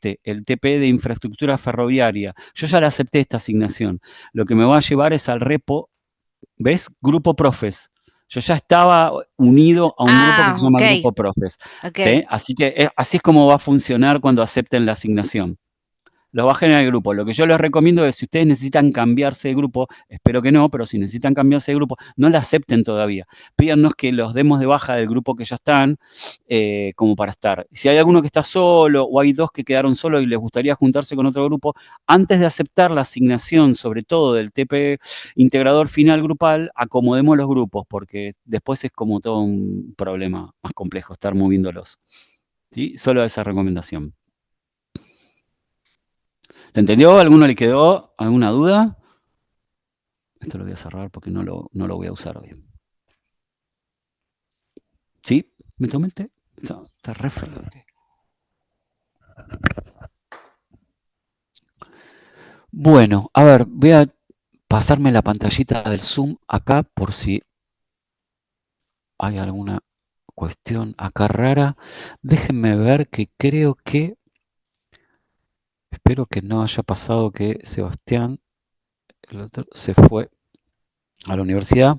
el TP de infraestructura ferroviaria, yo ya le acepté esta asignación. Lo que me va a llevar es al repo, ¿ves? Grupo Profes. Yo ya estaba unido a un grupo que se llama Ok, Grupo Profes, ok. ¿sí? Así que así es como va a funcionar cuando acepten la asignación. Lo bajen en el grupo. Lo que yo les recomiendo es, si ustedes necesitan cambiarse de grupo, espero que no, pero si necesitan cambiarse de grupo, no la acepten todavía. Pídanos que los demos de baja del grupo que ya están, como para estar. Si hay alguno que está solo o hay dos que quedaron solos y les gustaría juntarse con otro grupo, antes de aceptar la asignación, sobre todo del TP integrador final grupal, acomodemos los grupos, porque después es como todo un problema más complejo estar moviéndolos. ¿Sí? Solo esa recomendación. ¿Se entendió? ¿Alguno le quedó alguna duda? Esto lo voy a cerrar porque no lo voy a usar hoy. ¿Sí? ¿Me tomé el té? Está re frío. Bueno, a ver, voy a pasarme la pantallita del Zoom acá por si hay alguna cuestión acá rara. Déjenme ver que creo que, espero que no haya pasado que Sebastián, el otro, se fue a la universidad.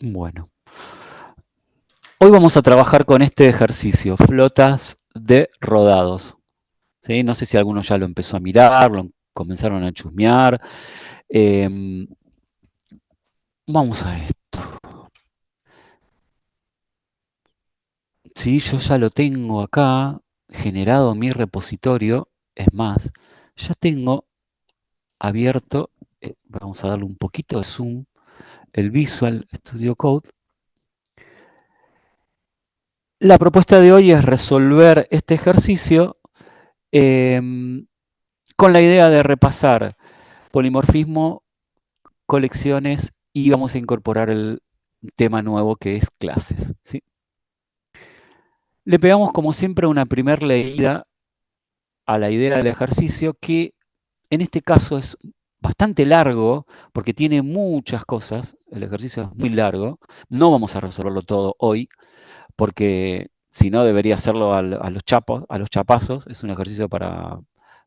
Bueno, hoy vamos a trabajar con este ejercicio, flotas de rodados. ¿Sí? No sé si alguno ya lo empezó a mirar, lo comenzaron a chusmear. Eh, Vamos a esto. Sí, yo ya lo tengo acá, generado mi repositorio. Es más, ya tengo abierto, vamos a darle un poquito de zoom, el Visual Studio Code. La propuesta de hoy es resolver este ejercicio eh, con la idea de repasar polimorfismo, colecciones y vamos a incorporar el tema nuevo que es clases. ¿Sí? Le pegamos como siempre una primera leída a la idea del ejercicio que en este caso es bastante largo porque tiene muchas cosas, el ejercicio es muy largo, no vamos a resolverlo todo hoy porque si no debería hacerlo a los chapazos, es un ejercicio para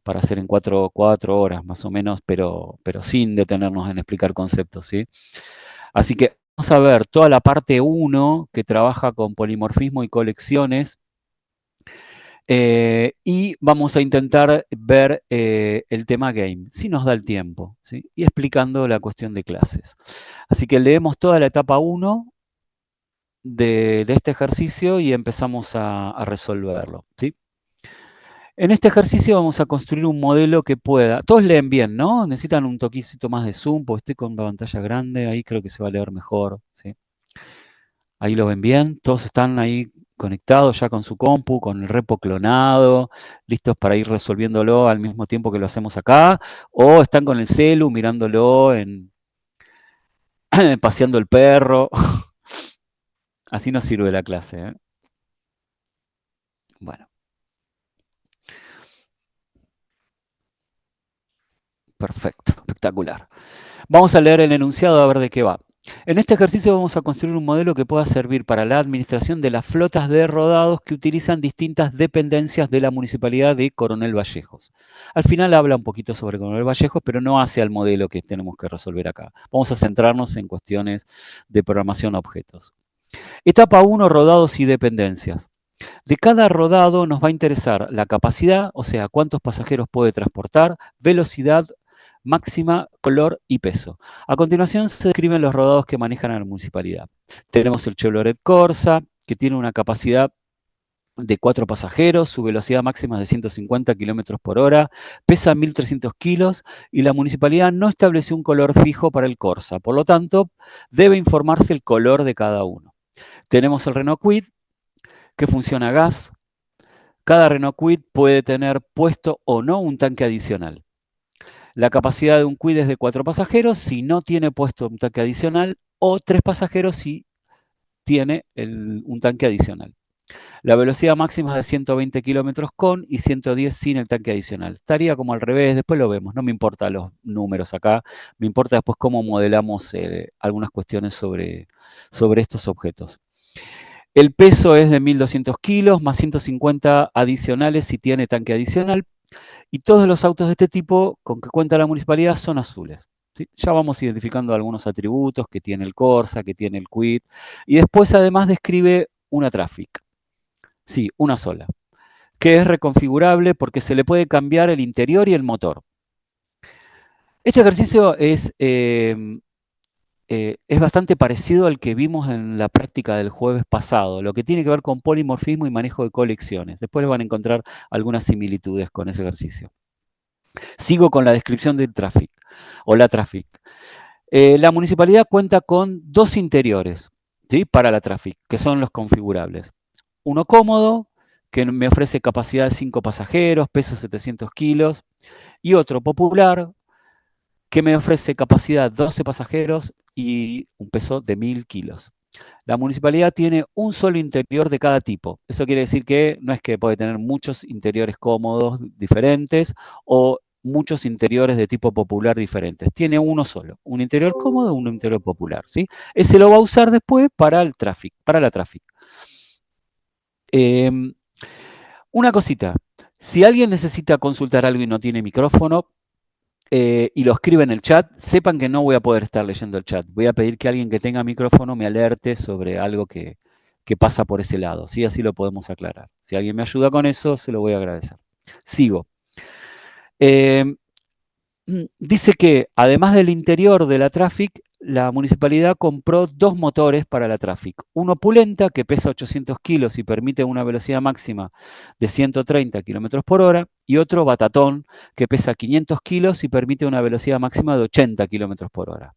hacer en cuatro horas más o menos, pero sin detenernos en explicar conceptos, ¿sí? Así que vamos a ver toda la parte uno que trabaja con polimorfismo y colecciones. Y vamos a intentar ver el tema game, si nos da el tiempo, ¿sí? Y explicando la cuestión de clases. Así que leemos toda la etapa 1 de este ejercicio y empezamos a resolverlo, ¿sí? En este ejercicio vamos a construir un modelo que pueda... Todos leen bien, ¿no? Necesitan un toquecito más de zoom, porque estoy con la pantalla grande, ahí creo que se va a leer mejor, ¿sí? Ahí lo ven bien, todos están ahí conectados ya con su compu, con el repo clonado, listos para ir resolviéndolo al mismo tiempo que lo hacemos acá, o están con el celu mirándolo, paseando el perro. Así nos sirve la clase, ¿eh? Bueno, perfecto, espectacular. Vamos a leer el enunciado a ver de qué va. En este ejercicio vamos a construir un modelo que pueda servir para la administración de las flotas de rodados que utilizan distintas dependencias de la Municipalidad de Coronel Vallejos. Al final habla un poquito sobre Coronel Vallejos, pero no hace al modelo que tenemos que resolver acá. Vamos a centrarnos en cuestiones de programación a objetos. Etapa 1, rodados y dependencias. De cada rodado nos va a interesar la capacidad, o sea, cuántos pasajeros puede transportar, velocidad máxima, color y peso. A continuación se describen los rodados que manejan a la municipalidad. Tenemos el Chevrolet Corsa, que tiene una capacidad de 4 pasajeros, su velocidad máxima es de 150 km por hora, pesa 1.300 kilos y la municipalidad no estableció un color fijo para el Corsa, por lo tanto, debe informarse el color de cada uno. Tenemos el Renault Kwid, que funciona a gas. Cada Renault Kwid puede tener puesto o no un tanque adicional. La capacidad de un Kwid es de 4 pasajeros si no tiene puesto un tanque adicional o 3 pasajeros si tiene un tanque adicional. La velocidad máxima es de 120 kilómetros con y 110 sin el tanque adicional. Estaría como al revés, después lo vemos, no me importan los números acá, me importa después cómo modelamos algunas cuestiones sobre estos objetos. El peso es de 1.200 kilos más 150 adicionales si tiene tanque adicional. Y todos los autos de este tipo con que cuenta la municipalidad son azules. ¿Sí? Ya vamos identificando algunos atributos que tiene el Corsa, que tiene el Kwid. Y después además describe una Traffic. Sí, una sola. Que es reconfigurable porque se le puede cambiar el interior y el motor. Este ejercicio es bastante parecido al que vimos en la práctica del jueves pasado, lo que tiene que ver con polimorfismo y manejo de colecciones. Después van a encontrar algunas similitudes con ese ejercicio. Sigo con la descripción del Traffic, o la Traffic. La municipalidad cuenta con dos interiores, ¿sí? Para la Traffic, que son los configurables. Uno cómodo, que me ofrece capacidad de 5 pasajeros, peso 700 kilos, y otro popular, que me ofrece capacidad de 12 pasajeros y un peso de 1.000 kilos. La municipalidad tiene un solo interior de cada tipo. Eso quiere decir que no es que puede tener muchos interiores cómodos diferentes o muchos interiores de tipo popular diferentes. Tiene uno solo, un interior cómodo, un interior popular, ¿sí? Ese lo va a usar después para el tráfico, para la Traffic. Una cosita, si alguien necesita consultar algo y no tiene micrófono, y lo escribe en el chat, sepan que no voy a poder estar leyendo el chat. Voy a pedir que alguien que tenga micrófono me alerte sobre algo que pasa por ese lado, ¿sí? Así lo podemos aclarar. Si alguien me ayuda con eso, se lo voy a agradecer. Sigo. Eh, Dice que además del interior de la Traffic, la municipalidad compró dos motores para la Traffic. Uno Pulenta, que pesa 800 kilos y permite una velocidad máxima de 130 kilómetros por hora, y otro Batatón, que pesa 500 kilos y permite una velocidad máxima de 80 kilómetros por hora.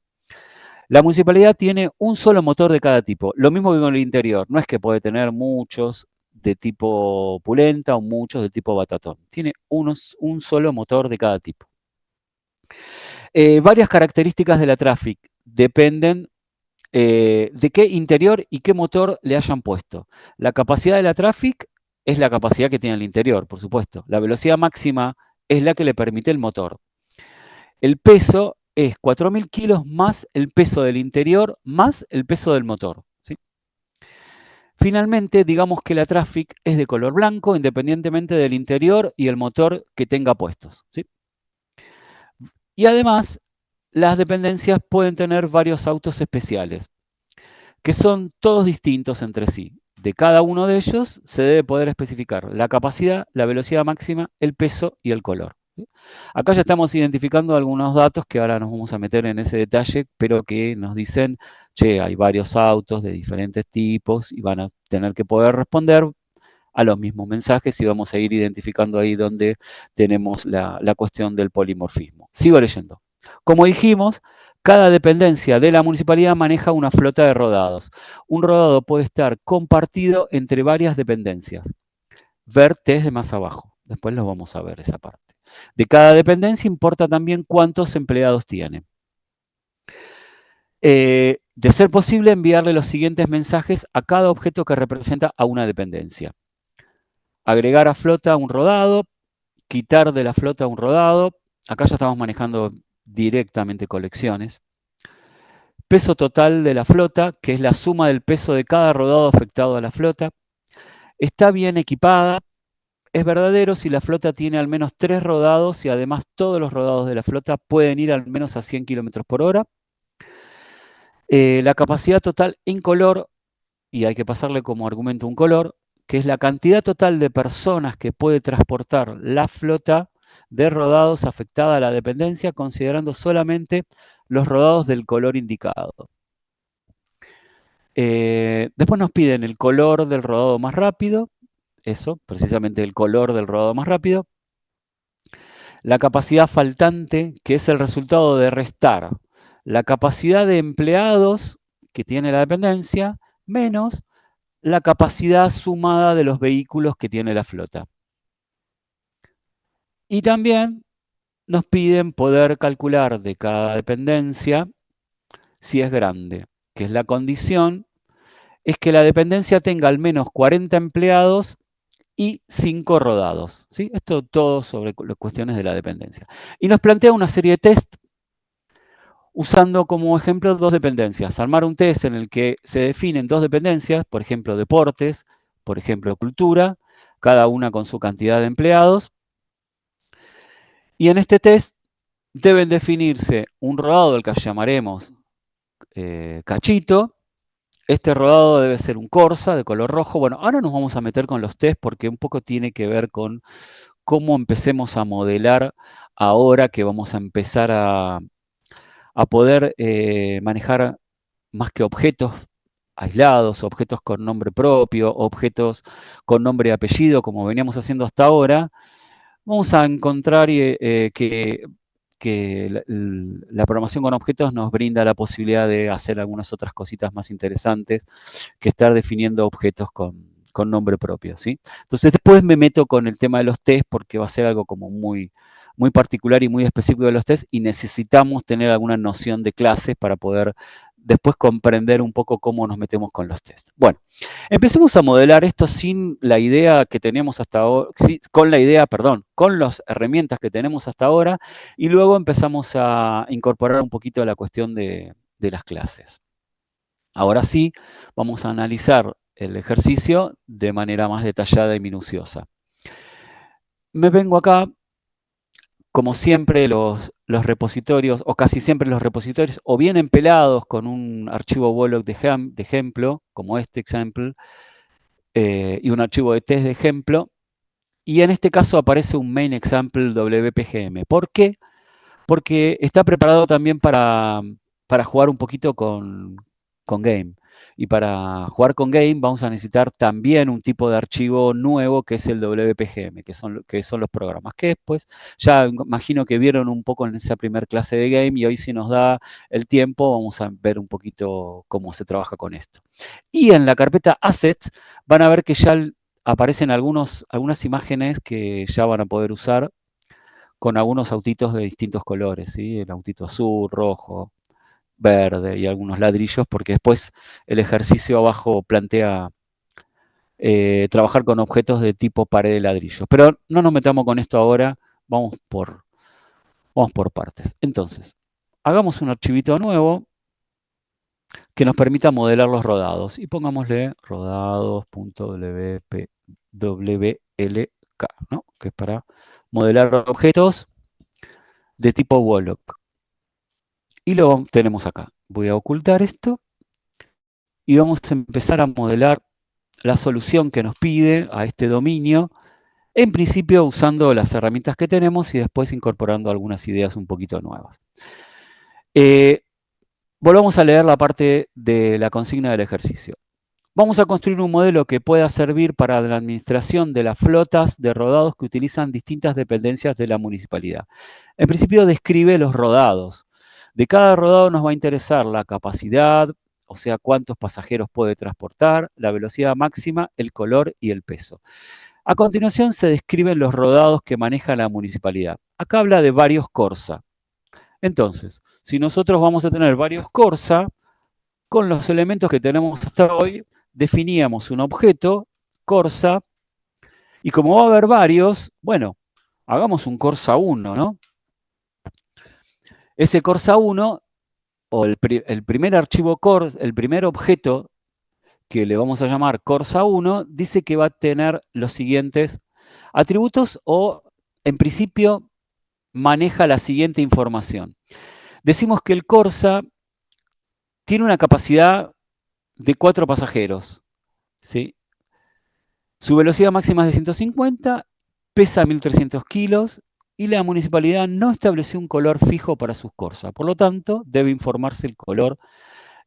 La municipalidad tiene un solo motor de cada tipo, lo mismo que con el interior. No es que puede tener muchos de tipo Pulenta o muchos de tipo Batatón. Tiene un solo motor de cada tipo. Varias características de la Traffic dependen de qué interior y qué motor le hayan puesto. La capacidad de la Traffic es la capacidad que tiene el interior, por supuesto. La velocidad máxima es la que le permite el motor. El peso es 4.000 kilos más el peso del interior más el peso del motor. ¿Sí? Finalmente, digamos que la Traffic es de color blanco independientemente del interior y el motor que tenga puestos. ¿Sí? Y además, las dependencias pueden tener varios autos especiales, que son todos distintos entre sí. De cada uno de ellos se debe poder especificar la capacidad, la velocidad máxima, el peso y el color. Acá ya estamos identificando algunos datos que ahora nos vamos a meter en ese detalle, pero que nos dicen, che, hay varios autos de diferentes tipos y van a tener que poder responder a los mismos mensajes y vamos a ir identificando ahí donde tenemos la cuestión del polimorfismo. Sigo leyendo. Como dijimos, cada dependencia de la municipalidad maneja una flota de rodados. Un rodado puede estar compartido entre varias dependencias. Ver test de más abajo. Después lo vamos a ver esa parte. De cada dependencia importa también cuántos empleados tiene. De ser posible, enviarle los siguientes mensajes a cada objeto que representa a una dependencia. Agregar a flota un rodado, quitar de la flota un rodado. Acá ya estamos manejando directamente colecciones. Peso total de la flota, que es la suma del peso de cada rodado afectado a la flota. Está bien equipada. Es verdadero si la flota tiene al menos 3 rodados y además todos los rodados de la flota pueden ir al menos a 100 km por hora. La capacidad total en color, y hay que pasarle como argumento un color, que es la cantidad total de personas que puede transportar la flota de rodados afectada a la dependencia, considerando solamente los rodados del color indicado. Después nos piden el color del rodado más rápido, eso, precisamente el color del rodado más rápido. La capacidad faltante, que es el resultado de restar la capacidad de empleados que tiene la dependencia, menos la capacidad sumada de los vehículos que tiene la flota. Y también nos piden poder calcular de cada dependencia si es grande, que es la condición es que la dependencia tenga al menos 40 empleados y 5 rodados, ¿sí? Esto todo sobre las cuestiones de la dependencia. Y nos plantea una serie de test usando como ejemplo dos dependencias. Armar un test en el que se definen dos dependencias, por ejemplo, deportes, por ejemplo, cultura, cada una con su cantidad de empleados. Y en este test deben definirse un rodado del que llamaremos cachito. Este rodado debe ser un Corsa de color rojo. Bueno, ahora nos vamos a meter con los test porque un poco tiene que ver con cómo empecemos a modelar ahora que vamos a empezar a poder manejar más que objetos aislados, objetos con nombre propio, objetos con nombre y apellido, como veníamos haciendo hasta ahora. Vamos a encontrar que la programación con objetos nos brinda la posibilidad de hacer algunas otras cositas más interesantes que estar definiendo objetos con nombre propio, ¿sí? Entonces después me meto con el tema de los test porque va a ser algo como muy, muy particular y muy específico de los test y necesitamos tener alguna noción de clases para poder después comprender un poco cómo nos metemos con los test. Bueno, empecemos a modelar esto sin la idea que teníamos hasta ahora, con la idea, perdón, con las herramientas que tenemos hasta ahora y luego empezamos a incorporar un poquito la cuestión de las clases. Ahora sí, vamos a analizar el ejercicio de manera más detallada y minuciosa. Me vengo acá, como siempre los repositorios, o casi siempre los repositorios, o vienen pelados con un archivo Bollock de ejemplo, como este example, y un archivo de test de ejemplo, y en este caso aparece un main example WPGM. ¿Por qué? Porque está preparado también para jugar un poquito con Game. Y para jugar con Game vamos a necesitar también un tipo de archivo nuevo que es el WPGM, que son los programas. Que después ya imagino que vieron un poco en esa primera clase de Game y hoy si nos da el tiempo vamos a ver un poquito cómo se trabaja con esto. Y en la carpeta Assets van a ver que ya aparecen algunas imágenes que ya van a poder usar con algunos autitos de distintos colores, ¿sí? El autito azul, rojo, verde y algunos ladrillos, porque después el ejercicio abajo plantea trabajar con objetos de tipo pared de ladrillo. Pero no nos metamos con esto ahora, vamos por partes. Entonces, hagamos un archivito nuevo que nos permita modelar los rodados y pongámosle rodados.wlk, ¿no? Que es para modelar objetos de tipo Bollock. Y lo tenemos acá. Voy a ocultar esto y vamos a empezar a modelar la solución que nos pide a este dominio, en principio usando las herramientas que tenemos y después incorporando algunas ideas un poquito nuevas. Volvamos a leer la parte de la consigna del ejercicio. Vamos a construir un modelo que pueda servir para la administración de las flotas de rodados que utilizan distintas dependencias de la municipalidad. En principio describe los rodados. De cada rodado nos va a interesar la capacidad, o sea, cuántos pasajeros puede transportar, la velocidad máxima, el color y el peso. A continuación se describen los rodados que maneja la municipalidad. Acá habla de varios Corsa. Entonces, si nosotros vamos a tener varios Corsa, con los elementos que tenemos hasta hoy, definíamos un objeto, Corsa, y como va a haber varios, bueno, hagamos un Corsa 1, ¿no? Ese Corsa 1, o el primer archivo Corsa, el primer objeto que le vamos a llamar Corsa 1, dice que va a tener los siguientes atributos o, en principio, maneja la siguiente información. Decimos que el Corsa tiene una capacidad de 4 pasajeros, ¿sí? Su velocidad máxima es de 150, pesa 1.300 kilos y la municipalidad no estableció un color fijo para sus Corsa. Por lo tanto, debe informarse el color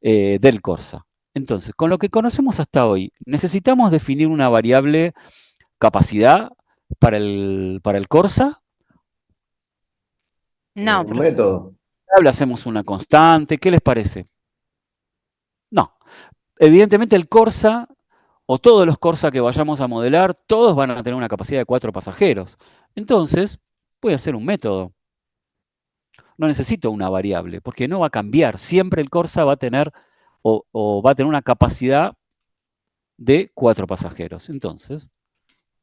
del Corsa. Entonces, con lo que conocemos hasta hoy, necesitamos definir una variable capacidad para el Corsa. No, Un método. Hacemos una constante, ¿qué les parece? No. Evidentemente el Corsa, o todos los Corsa que vayamos a modelar, todos van a tener una capacidad de 4 pasajeros. Entonces, voy a hacer un método. No necesito una variable, porque no va a cambiar. Siempre el Corsa va a tener, o va a tener una capacidad de 4 pasajeros. Entonces,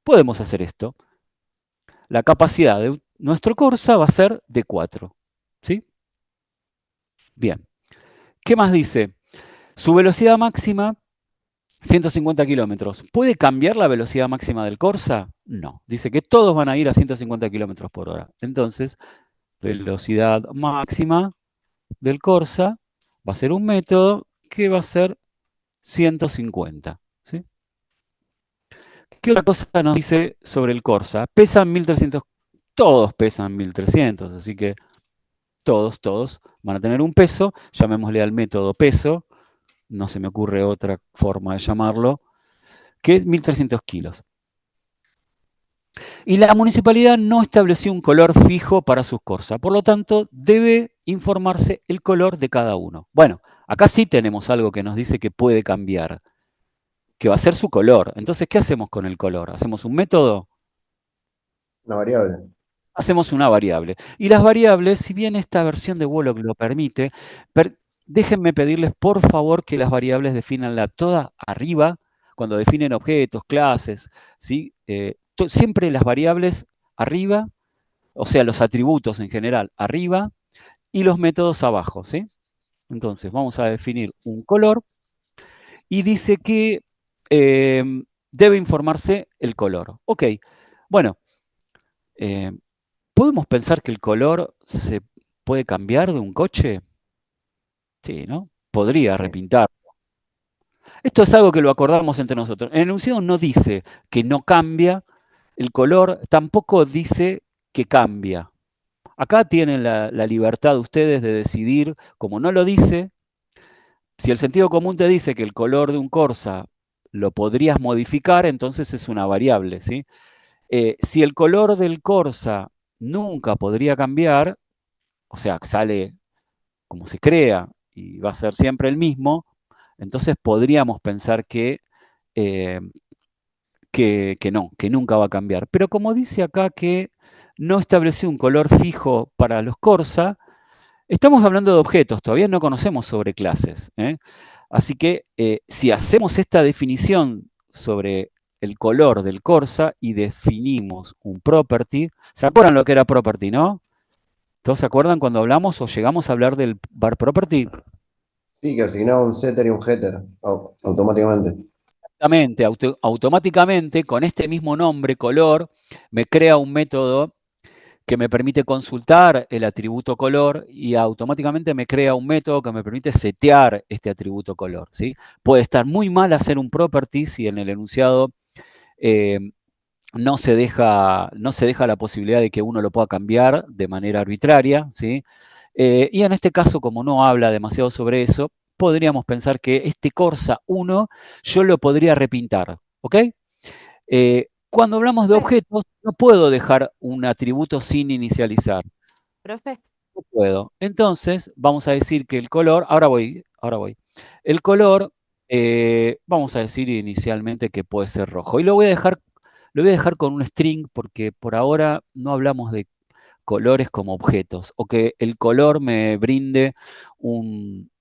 podemos hacer esto. La capacidad de nuestro Corsa va a ser de 4. ¿Sí? Bien. ¿Qué más dice? Su velocidad máxima, 150 kilómetros. ¿Puede cambiar la velocidad máxima del Corsa? No. Dice que todos van a ir a 150 kilómetros por hora. Entonces, velocidad máxima del Corsa va a ser un método que va a ser 150. ¿Sí? ¿Qué otra cosa nos dice sobre el Corsa? Pesan 1300, todos pesan 1300, así que todos van a tener un peso, llamémosle al método peso, no se me ocurre otra forma de llamarlo, que es 1300 kilos. Y la municipalidad no estableció un color fijo para sus Corsa, por lo tanto debe informarse el color de cada uno. Bueno, acá sí tenemos algo que nos dice que puede cambiar, que va a ser su color. Entonces, ¿qué hacemos con el color? ¿Hacemos un método? Una variable. Hacemos una variable. Y las variables, si bien esta versión de Wolock lo permite, déjenme pedirles por favor que las variables definanla toda arriba, cuando definen objetos, clases, ¿sí? Siempre las variables arriba, o sea, los atributos en general arriba y los métodos abajo, ¿sí? Entonces, vamos a definir un color y dice que eh, debe informarse el color. Ok, bueno, eh, ¿podemos pensar que el color se puede cambiar de un coche? Sí, ¿no? Podría Sí. repintar. Esto es algo que lo acordamos entre nosotros. El enunciado no dice que no cambia el color, tampoco dice que cambia. Acá tienen la libertad de ustedes de decidir, como no lo dice, si el sentido común te dice que el color de un Corsa lo podrías modificar, entonces es una variable, ¿sí? Si el color del Corsa nunca podría cambiar, o sea, sale como se crea y va a ser siempre el mismo, entonces podríamos pensar eh, que no, que nunca va a cambiar. Pero como dice acá que no estableció un color fijo para los Corsa, estamos hablando de objetos, todavía no conocemos sobre clases. Así que si hacemos esta definición sobre el color del Corsa y definimos un property, ¿se acuerdan lo que era property, no? ¿Todos se acuerdan cuando hablamos o llegamos a hablar del bar property? Sí, que asignaba un setter y un getter automáticamente. Exactamente, automáticamente con este mismo nombre, color, me crea un método que me permite consultar el atributo color y automáticamente me crea un método que me permite setear este atributo color. ¿Sí? Puede estar muy mal hacer un property si en el enunciado eh, no se deja la posibilidad de que uno lo pueda cambiar de manera arbitraria, ¿sí? Y en este caso, como no habla demasiado sobre eso, podríamos pensar que este Corsa 1 yo lo podría repintar, ¿ok? Cuando hablamos de Profe, objetos, no puedo dejar un atributo sin inicializar. profe, No puedo. Entonces, vamos a decir que el color, ahora voy. El color, vamos a decir inicialmente que puede ser rojo. Y lo voy a dejar con un string porque por ahora no hablamos de colores como objetos, o que el color me brinde un-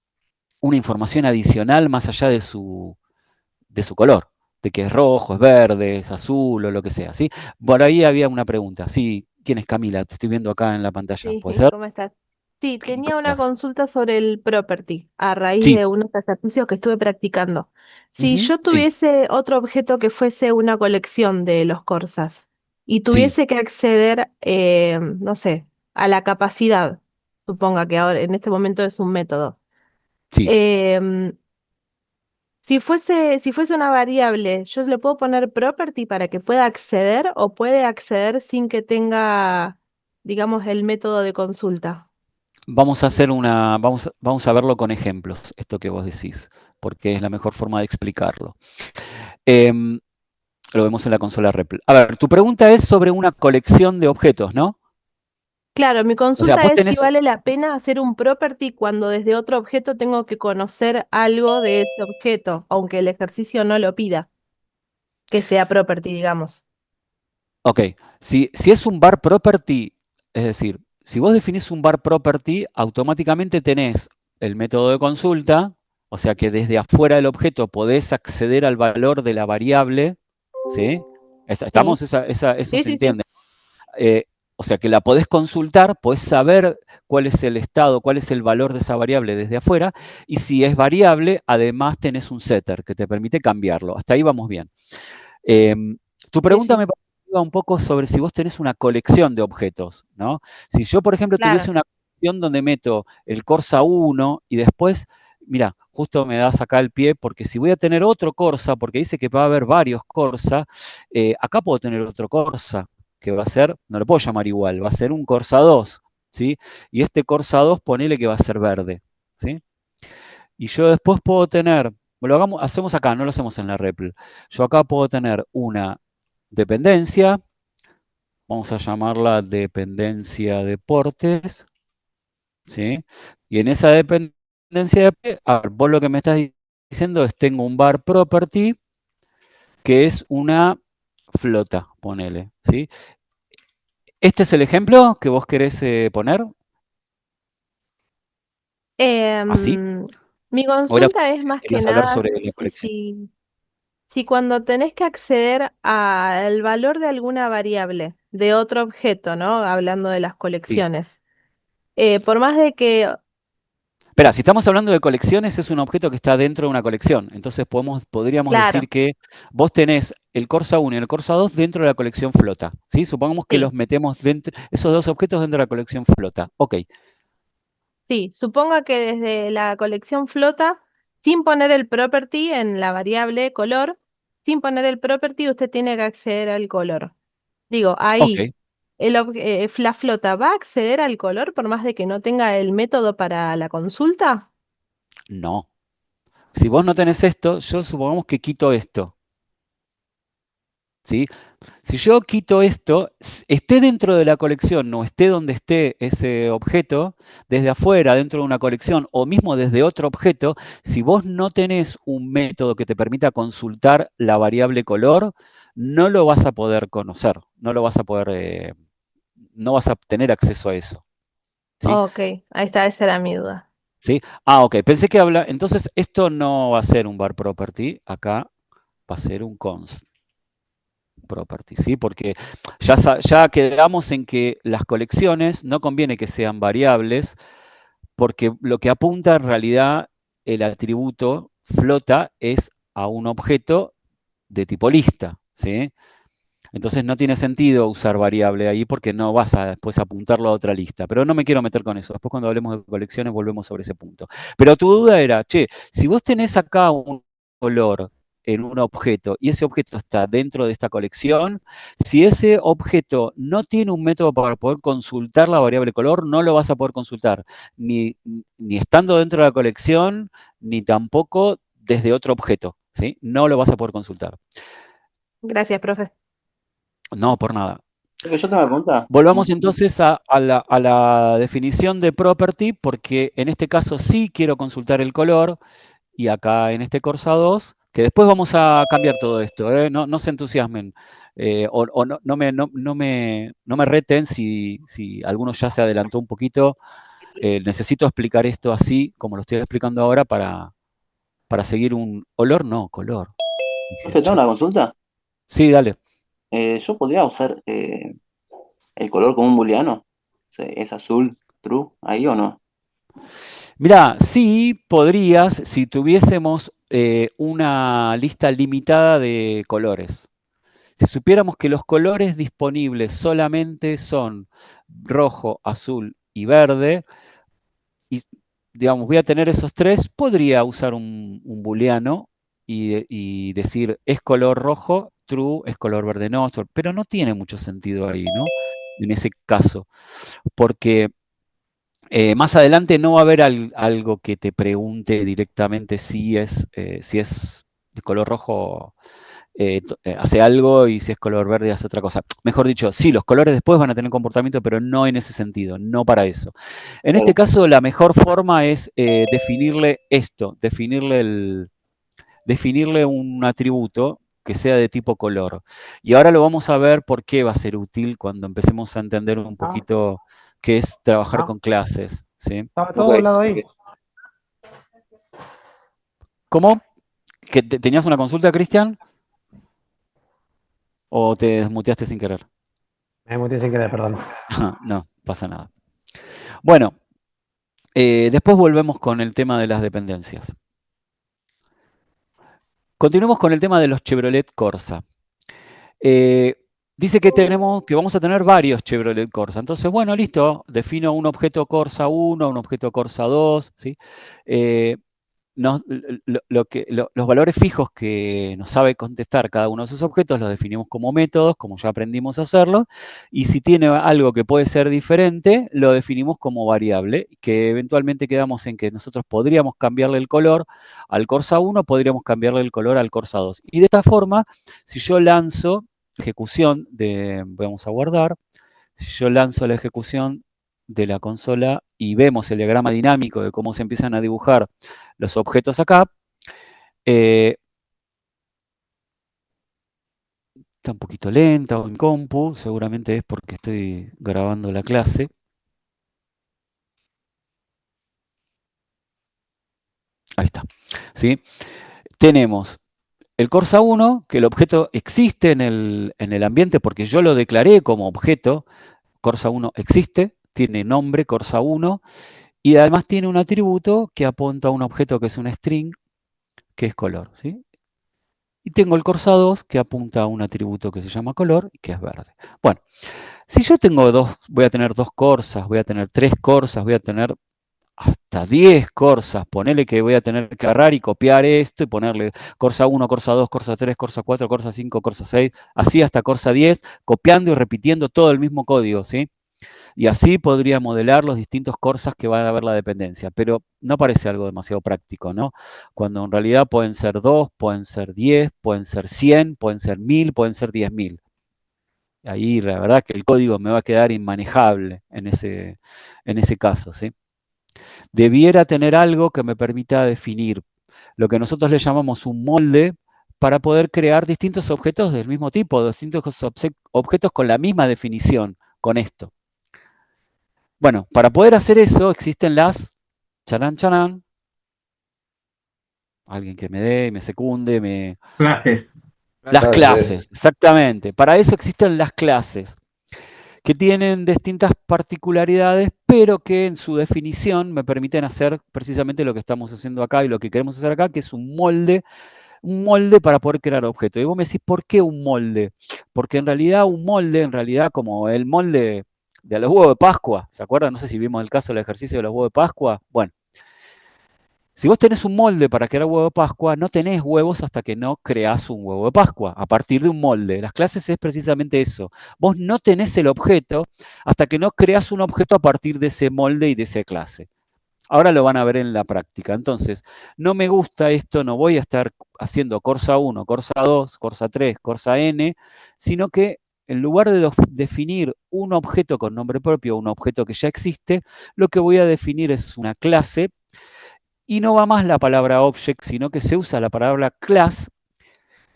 una información adicional más allá de su color, de que es rojo, es verde, es azul o lo que sea, ¿sí? Por ahí había una pregunta. Sí, ¿quién es Camila? Te estoy viendo acá en la pantalla. sí, ¿Puede ser? ¿cómo estás? Sí, tenía una Gracias. consulta sobre el property a raíz Sí. de unos ejercicios que estuve practicando. Si Ujú, yo sí, tuviese otro objeto que fuese una colección de los Corsas y sí, tuviese que acceder, no sé, a la capacidad, suponga que ahora en este momento es un método. sí. em, si fuese una variable, ¿yo le puedo poner property para que pueda acceder o puede acceder sin que tenga, digamos, el método de consulta? Vamos a verlo con ejemplos, esto que vos decís, porque es la mejor forma de explicarlo. Em, lo vemos en la consola REPL. A ver, tu pregunta es sobre una colección de objetos, ¿no? Claro, mi O sea, consulta vos es si tenés, vale la pena hacer un property cuando desde otro objeto tengo que conocer algo de ese objeto, aunque el ejercicio no lo pida, que sea property, digamos. ok, si es un bar property, es decir, si vos definís un bar property, automáticamente tenés el método de consulta, O sea que desde afuera del objeto podés acceder al valor de la variable, ¿sí? ¿Estamos? Sí, Eso sí, se sí, sí. entiende. O sea que la podés consultar, podés saber cuál es el estado, cuál es el valor de esa variable desde afuera, y si es variable, además tenés un setter que te permite cambiarlo. Hasta ahí vamos bien. Tu Sí, pregunta sí, me iba un poco sobre si vos tenés una colección de objetos, ¿no? Si yo, por ejemplo, tuviese claro. una colección donde meto el Corsa 1 y después, mira, justo me das acá el pie, porque si voy a tener otro Corsa, porque dice que va a haber varios Corsa, acá puedo tener otro Corsa, que va a ser, no lo puedo llamar igual, va a ser un Corsa 2, ¿sí? Y este Corsa 2 ponele que va a ser verde, ¿sí? Y yo después puedo tener, lo hagamos, hacemos acá, no lo hacemos en la REPL. Yo acá puedo tener una dependencia, vamos a llamarla dependencia deportes, ¿sí? Y en esa dependencia, a ver, vos lo que me estás diciendo es tengo un bar property que es una flota, ponele, ¿sí? ¿Este es el ejemplo que vos querés poner? ¿Así? Em, Mi ¿O era, consulta es más que querías hablar nada sobre la colección? si cuando tenés que acceder al valor de alguna variable de otro objeto, ¿no? Hablando de las Sí. colecciones, por más de que, Espera, si estamos hablando de colecciones, es un objeto que está dentro de una colección. Entonces podríamos decir claro, que vos tenés el Corsa 1 y el Corsa 2 dentro de la colección flota. ¿Sí? Supongamos que sí, los metemos dentro, esos dos objetos dentro de la colección flota. Ok, sí, suponga que desde la colección flota, sin poner el property en la variable color, sin poner el property, usted tiene que acceder al color. Digo, ahí, ok, la flota va a acceder al color por más de que no tenga el método para la consulta. no. Si vos no tenés esto, yo supongamos que quito esto. ¿Sí? Si yo quito esto, esté dentro de la colección, no esté donde esté ese objeto, desde afuera, dentro de una colección, o mismo desde otro objeto, si vos no tenés un método que te permita consultar la variable color, no lo vas a poder conocer, no lo vas a poder, no vas a tener acceso a eso. ¿Sí? Ok, ahí está, esa era mi duda. ¿Sí? Ah, ok, pensé que habla, entonces esto no va a ser un var property, acá va a ser un const property, ¿sí? Porque ya quedamos en que las colecciones no conviene que sean variables, porque lo que apunta en realidad el atributo flota es a un objeto de tipo lista, ¿sí? Entonces no tiene sentido usar variable ahí porque no vas a después apuntarlo a otra lista. Pero no me quiero meter con eso. Después cuando hablemos de colecciones volvemos sobre ese punto. Pero tu duda era, che, si vos tenés acá un color en un objeto y ese objeto está dentro de esta colección, si ese objeto no tiene un método para poder consultar la variable color, no lo vas a poder consultar, ni estando dentro de la colección, ni tampoco desde otro objeto, ¿sí? No lo vas a poder consultar. Gracias, profe. No, por nada. Profe, yo tengo una pregunta. Volvamos entonces a la definición de property, porque en este caso sí quiero consultar el color, y acá en este Corsa 2, que después vamos a cambiar todo esto, ¿eh? No se entusiasmen, o no me reten si alguno ya se adelantó un poquito. Necesito explicar esto así, como lo estoy explicando ahora, para seguir un olor, no, color. Dije, Profe, tengo che. una consulta. Sí, dale. ¿Yo podría usar el color como un booleano? ¿Es azul, true, ahí o no? Mirá, sí podrías si tuviésemos una lista limitada de colores. Si supiéramos que los colores disponibles solamente son rojo, azul y verde, y digamos, voy a tener esos tres, podría usar un booleano y decir es color rojo, true, es color verde, no, pero no tiene mucho sentido ahí, ¿no? En ese caso, porque más adelante no va a haber algo que te pregunte directamente si es de color rojo, hace algo, y si es color verde hace otra cosa. Mejor dicho, sí, los colores después van a tener comportamiento, pero no en ese sentido, no para eso. En este Claro. caso, la mejor forma es definirle esto, definirle un atributo que sea de tipo color. Y ahora lo vamos a ver por qué va a ser útil cuando empecemos a entender un poquito qué es trabajar con clases, ¿sí? Estaba todo Ok, doblado ahí. ok. ¿Cómo? ¿Que tenías una consulta, Cristian? ¿O te desmuteaste sin querer? Me muteé sin querer, perdón. No, pasa nada. Bueno, después volvemos con el tema de las dependencias. Continuemos con el tema de los Chevrolet Corsa. Dice que vamos a tener varios Chevrolet Corsa. Entonces, bueno, listo, defino un objeto Corsa 1, un objeto Corsa 2, ¿sí? Eh, los valores fijos que nos sabe contestar cada uno de esos objetos los definimos como métodos, como ya aprendimos a hacerlo, y si tiene algo que puede ser diferente, lo definimos como variable, que eventualmente quedamos en que nosotros podríamos cambiarle el color al Corsa 1, podríamos cambiarle el color al Corsa 2. Y de esta forma, si yo lanzo ejecución vamos a guardar, si yo lanzo la ejecución de la consola y vemos el diagrama dinámico de cómo se empiezan a dibujar los objetos acá, está un poquito lenta o en compu, seguramente es porque estoy grabando la clase. Ahí está. ¿Sí? Tenemos el Corsa 1, que el objeto existe en el ambiente porque yo lo declaré como objeto. Corsa 1 existe, tiene nombre Corsa 1, y además tiene un atributo que apunta a un objeto que es un string, que es color, ¿sí? Y tengo el Corsa 2 que apunta a un atributo que se llama color y que es verde. Bueno, si yo tengo voy a tener dos Corsas, voy a tener tres Corsas, voy a tener hasta 10 Corsas, ponele que voy a tener que agarrar y copiar esto y ponerle Corsa 1, Corsa 2, Corsa 3, Corsa 4, Corsa 5, Corsa 6, así hasta Corsa 10, copiando y repitiendo todo el mismo código, ¿sí? Y así podría modelar los distintos Corsas que van a ver la dependencia, pero no parece algo demasiado práctico, ¿no? Cuando en realidad pueden ser 2, pueden ser 10, pueden ser 100, pueden ser 1000, pueden ser 10.000. Ahí la verdad que el código me va a quedar inmanejable en ese caso, ¿sí? Debiera tener algo que me permita definir lo que nosotros le llamamos un molde para poder crear distintos objetos del mismo tipo, distintos objetos con la misma definición, con esto. Bueno, para poder hacer eso existen las charán, alguien que me dé, me secunde, Clases. las clases, exactamente. Para eso existen las clases, que tienen distintas particularidades, pero que en su definición me permiten hacer precisamente lo que estamos haciendo acá y lo que queremos hacer acá, que es un molde para poder crear objetos. Y vos me decís, ¿por qué un molde? Porque en realidad un molde, como el molde de los huevos de Pascua, ¿se acuerdan? No sé si vimos el caso del ejercicio de los huevos de Pascua. Bueno, si vos tenés un molde para crear huevo de Pascua, no tenés huevos hasta que no creás un huevo de Pascua, a partir de un molde. Las clases es precisamente eso. Vos no tenés el objeto hasta que no creás un objeto a partir de ese molde y de esa clase. Ahora lo van a ver en la práctica. Entonces, no me gusta esto, no voy a estar haciendo Corsa 1, Corsa 2, Corsa 3, Corsa N, sino que en lugar de definir un objeto con nombre propio, un objeto que ya existe, lo que voy a definir es una clase y no va más la palabra object, sino que se usa la palabra class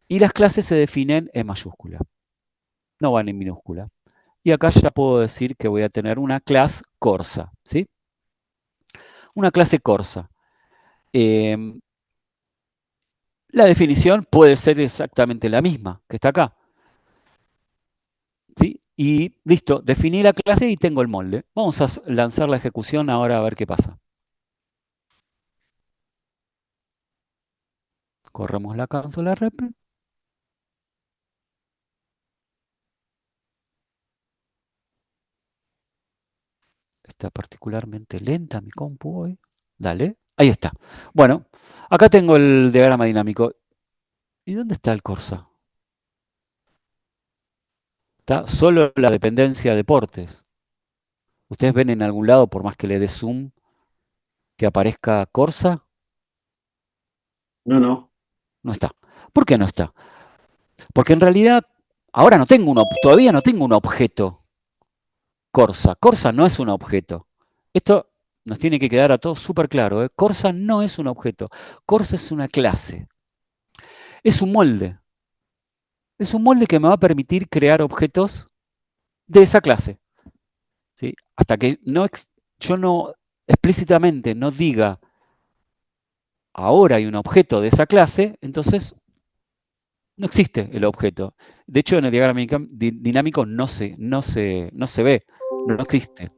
y las clases se definen en mayúscula, no van en minúscula. Y acá ya puedo decir que voy a tener una clase Corsa, ¿sí? Una clase Corsa. La definición puede ser exactamente la misma que está acá. ¿Sí? Y listo, definí la clase y tengo el molde. Vamos a lanzar la ejecución ahora a ver qué pasa. Corremos la consola rep. Está particularmente lenta mi compu hoy. Dale, ahí está. Bueno, acá tengo el diagrama dinámico. ¿Y dónde está el Corsa? Está solo la dependencia deportes. ¿Ustedes ven en algún lado, por más que le dé zoom, que aparezca Corsa? No. No está. ¿Por qué no está? Porque en realidad ahora todavía no tengo un objeto Corsa. Corsa no es un objeto. Esto nos tiene que quedar a todos súper claro, ¿eh? Corsa no es un objeto. Corsa es una clase. Es un molde. Es un molde que me va a permitir crear objetos de esa clase, ¿sí? Hasta que yo no explícitamente no diga ahora hay un objeto de esa clase, entonces no existe el objeto. De hecho, en el diagrama dinámico no se ve, no existe.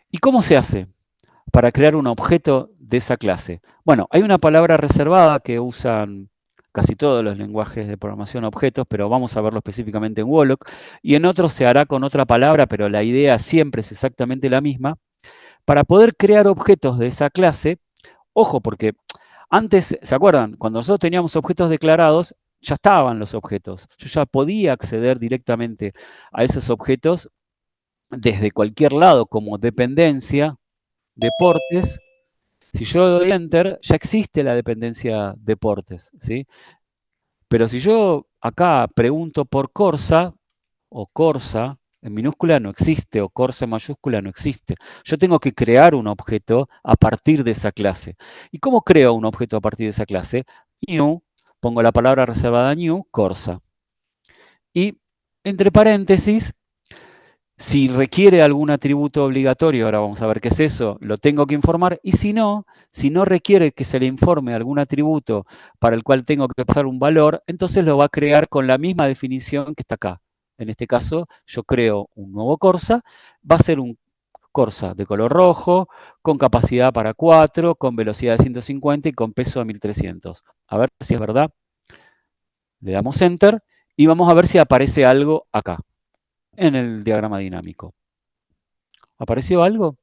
¿Y cómo se hace para crear un objeto de esa clase? Bueno, hay una palabra reservada que usan casi todos los lenguajes de programación objetos, pero vamos a verlo específicamente en Wolock, y en otros se hará con otra palabra, pero la idea siempre es exactamente la misma. Para poder crear objetos de esa clase, ojo, porque antes, ¿se acuerdan? Cuando nosotros teníamos objetos declarados, ya estaban los objetos. Yo ya podía acceder directamente a esos objetos desde cualquier lado, como dependencia, deportes. Si yo doy Enter, ya existe la dependencia deportes, ¿sí? Pero si yo acá pregunto por Corsa, o Corsa, en minúscula no existe, o Corsa en mayúscula no existe. Yo tengo que crear un objeto a partir de esa clase. ¿Y cómo creo un objeto a partir de esa clase? New, pongo la palabra reservada new, Corsa. Y entre paréntesis, si requiere algún atributo obligatorio, ahora vamos a ver qué es eso, lo tengo que informar. Y si no requiere que se le informe algún atributo para el cual tengo que pasar un valor, entonces lo va a crear con la misma definición que está acá. En este caso, yo creo un nuevo Corsa, va a ser un Corsa de color rojo, con capacidad para 4, con velocidad de 150 y con peso de 1300. A ver si es verdad. Le damos Enter y vamos a ver si aparece algo acá, en el diagrama dinámico. ¿Apareció algo?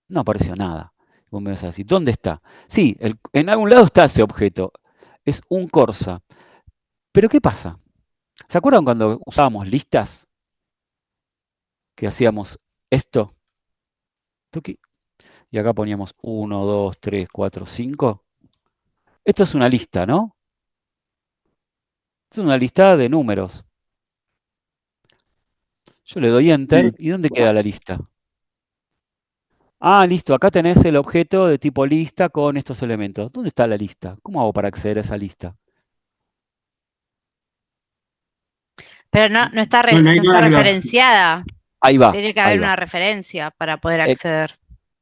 No apareció nada. Vos me vas a decir, ¿dónde está? Sí, en algún lado está ese objeto. Es un Corsa. Pero ¿qué pasa? ¿Se acuerdan cuando usábamos listas? Que hacíamos esto. Tuki, y acá poníamos 1, 2, 3, 4, 5. Esto es una lista, ¿no? Esto es una lista de números. Yo le doy Enter. Sí. ¿Y dónde queda la lista? Ah, listo. Acá tenés el objeto de tipo lista con estos elementos. ¿Dónde está la lista? ¿Cómo hago para acceder a esa lista? Pero no está, No, no hay no está nada que ver. referenciada. Ahí va. Tiene que Ahí haber va. una referencia para poder Eh, acceder.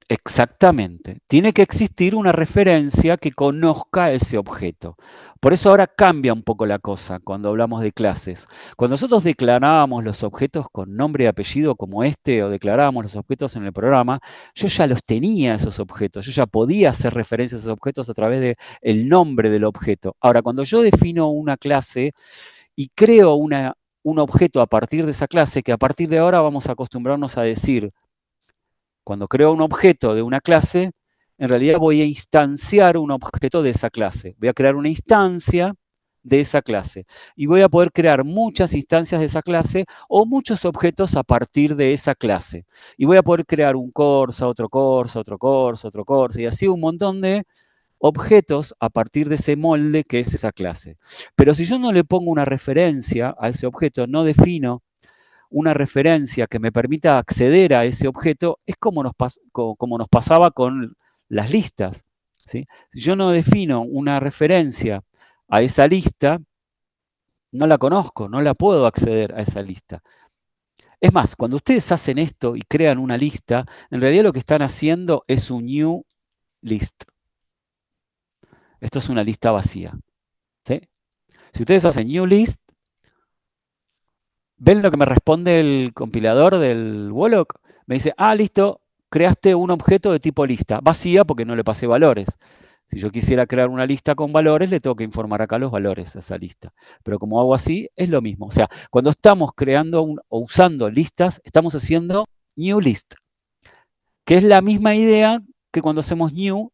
Exactamente. Tiene que existir una referencia que conozca ese objeto. Por eso ahora cambia un poco la cosa cuando hablamos de clases. Cuando nosotros declarábamos los objetos con nombre y apellido como este, o declarábamos los objetos en el programa, yo ya los tenía esos objetos, yo ya podía hacer referencia a esos objetos a través del nombre del objeto. Ahora, cuando yo defino una clase y creo un objeto a partir de esa clase, que a partir de ahora vamos a acostumbrarnos a decir, cuando creo un objeto de una clase, en realidad voy a instanciar un objeto de esa clase. Voy a crear una instancia de esa clase. Y voy a poder crear muchas instancias de esa clase o muchos objetos a partir de esa clase. Y voy a poder crear un Corsa, otro Corsa, otro Corsa, otro Corsa, y así un montón de objetos a partir de ese molde que es esa clase. Pero si yo no le pongo una referencia a ese objeto, no defino una referencia que me permita acceder a ese objeto, es como nos pasaba con las listas, ¿sí? Si yo no defino una referencia a esa lista, no la conozco, no la puedo acceder a esa lista. Es más, cuando ustedes hacen esto y crean una lista, en realidad lo que están haciendo es un new list. Esto es una lista vacía, ¿sí? Si ustedes hacen new list, ¿ven lo que me responde el compilador del Wolock? Me dice, ah, listo, creaste un objeto de tipo lista, vacía porque no le pasé valores. Si yo quisiera crear una lista con valores, le tengo que informar acá los valores a esa lista. Pero como hago así, es lo mismo. O sea, cuando estamos creando o usando listas, estamos haciendo new list, que es la misma idea que cuando hacemos new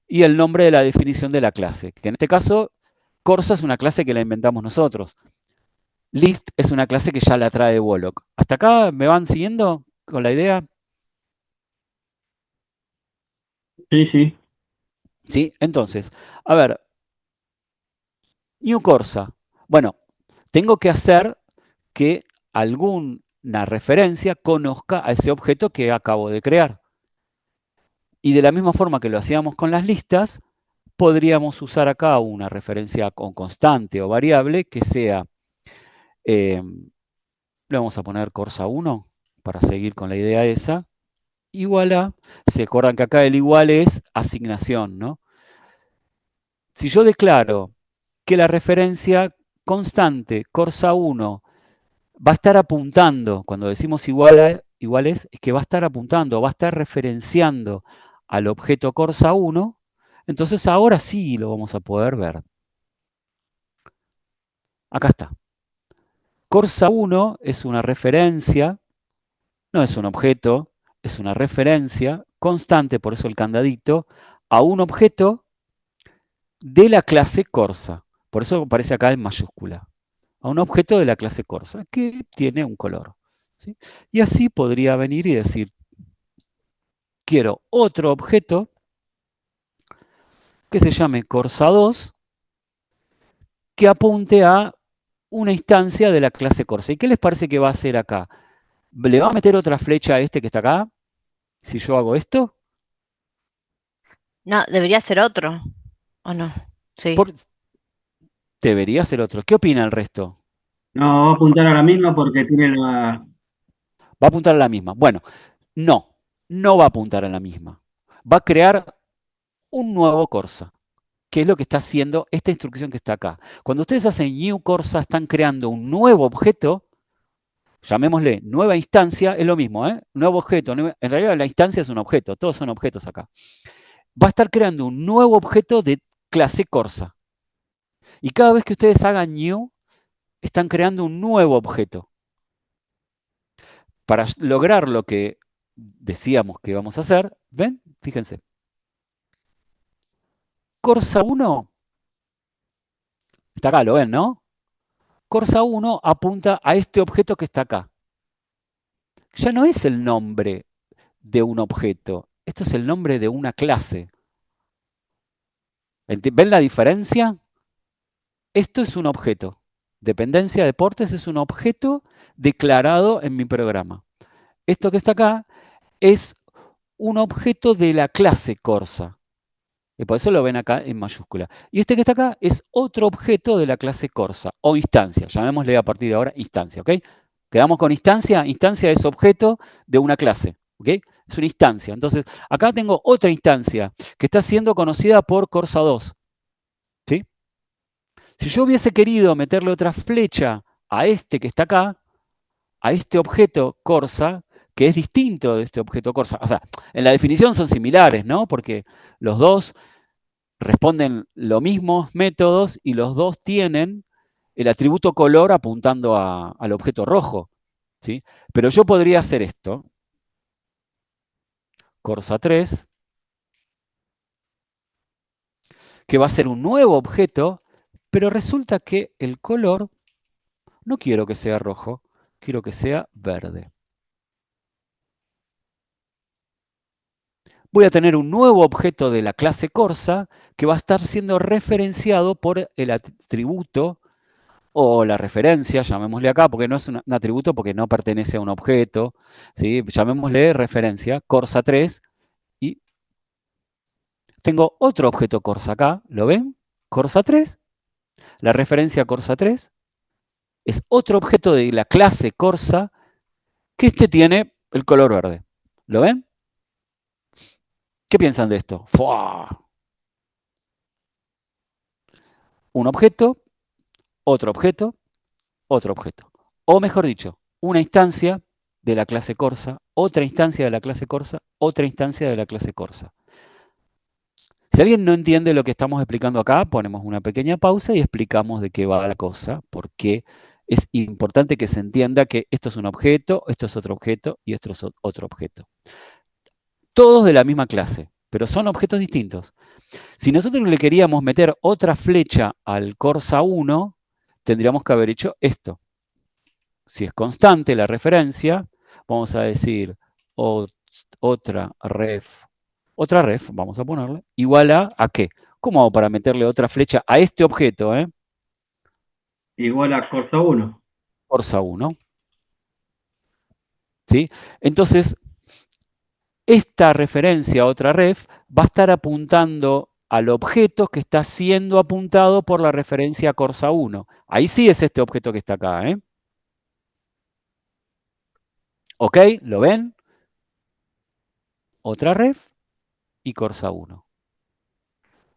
y el nombre de la definición de la clase. Que en este caso, Corsa es una clase que la inventamos nosotros. List es una clase que ya la trae Wolock. ¿Hasta acá me van siguiendo con la idea? Sí, sí. ¿Sí? Entonces, a ver, New Corsa. Bueno, tengo que hacer que alguna referencia conozca a ese objeto que acabo de crear. Y de la misma forma que lo hacíamos con las listas, podríamos usar acá una referencia con constante o variable que sea, le vamos a poner Corsa 1 para seguir con la idea esa, igual a, se acuerdan que acá el igual es asignación, ¿no? Si yo declaro que la referencia constante corsa1 va a estar apuntando, cuando decimos igual es que va a estar apuntando, va a estar referenciando al objeto corsa1, entonces ahora sí lo vamos a poder ver. Acá está. Corsa1 es una referencia, no es un objeto, es una referencia constante, por eso el candadito, a un objeto de la clase Corsa. Por eso aparece acá en mayúscula. A un objeto de la clase Corsa, que tiene un color. ¿Sí? Y así podría venir y decir, quiero otro objeto que se llame Corsa2, que apunte a una instancia de la clase Corsa. ¿Y qué les parece que va a hacer acá? ¿Le va a meter otra flecha a este que está acá? Si yo hago esto. No, debería ser otro, ¿o no? Sí. Por- debería ser otro. ¿Qué opina el resto? No, va a apuntar a la misma porque tiene la... Va a apuntar a la misma. Bueno, no va a apuntar a la misma. Va a crear un nuevo Corsa, que es lo que está haciendo esta instrucción que está acá. Cuando ustedes hacen new Corsa, están creando un nuevo objeto, llamémosle nueva instancia, es lo mismo, ¿eh? Nuevo objeto. En realidad la instancia es un objeto, todos son objetos acá. Va a estar creando un nuevo objeto de clase Corsa. Y cada vez que ustedes hagan new, están creando un nuevo objeto. Para lograr lo que decíamos que vamos a hacer, ¿ven? Fíjense. Corsa1, está acá, lo ven, ¿no? Corsa1 apunta a este objeto que está acá. Ya no es el nombre de un objeto, esto es el nombre de una clase. ¿Ven la diferencia? Esto es un objeto. Dependencia de deportes es un objeto declarado en mi programa. Esto que está acá es un objeto de la clase Corsa. Y por eso lo ven acá en mayúscula. Y este que está acá es otro objeto de la clase Corsa, o instancia. Llamémosle a partir de ahora instancia, ¿ok? Quedamos con instancia. Instancia es objeto de una clase, ¿ok? Es una instancia. Entonces, acá tengo otra instancia que está siendo conocida por Corsa 2, ¿sí? Si yo hubiese querido meterle otra flecha a este que está acá, a este objeto Corsa, que es distinto de este objeto Corsa, o sea, en la definición son similares, ¿no? Porque los dos responden los mismos métodos y los dos tienen el atributo color apuntando al objeto rojo, ¿sí? Pero yo podría hacer esto, Corsa 3, que va a ser un nuevo objeto, pero resulta que el color no quiero que sea rojo, quiero que sea verde. Voy a tener un nuevo objeto de la clase Corsa que va a estar siendo referenciado por el atributo o la referencia, llamémosle acá, porque no es un atributo porque no pertenece a un objeto, ¿sí? Llamémosle referencia, Corsa 3, y tengo otro objeto Corsa acá, ¿lo ven? Corsa 3, la referencia Corsa 3, es otro objeto de la clase Corsa que este tiene el color verde. ¿Lo ven? ¿Qué piensan de esto? ¡Fua! Un objeto, otro objeto, otro objeto. O mejor dicho, una instancia de la clase Corsa, otra instancia de la clase Corsa, otra instancia de la clase Corsa. Si alguien no entiende lo que estamos explicando acá, ponemos una pequeña pausa y explicamos de qué va la cosa, porque es importante que se entienda que esto es un objeto, esto es otro objeto y esto es otro objeto. Todos de la misma clase, pero son objetos distintos. Si nosotros le queríamos meter otra flecha al Corsa 1, tendríamos que haber hecho esto. Si es constante la referencia, vamos a decir otra ref, vamos a ponerle, igual ¿a qué? ¿Cómo hago para meterle otra flecha a este objeto? Igual a Corsa 1. Corsa 1. ¿Sí? Entonces, esta referencia a otra ref va a estar apuntando al objeto que está siendo apuntado por la referencia Corsa 1. Ahí sí es este objeto que está acá. ¿Ok? ¿Lo ven? otra ref y Corsa1.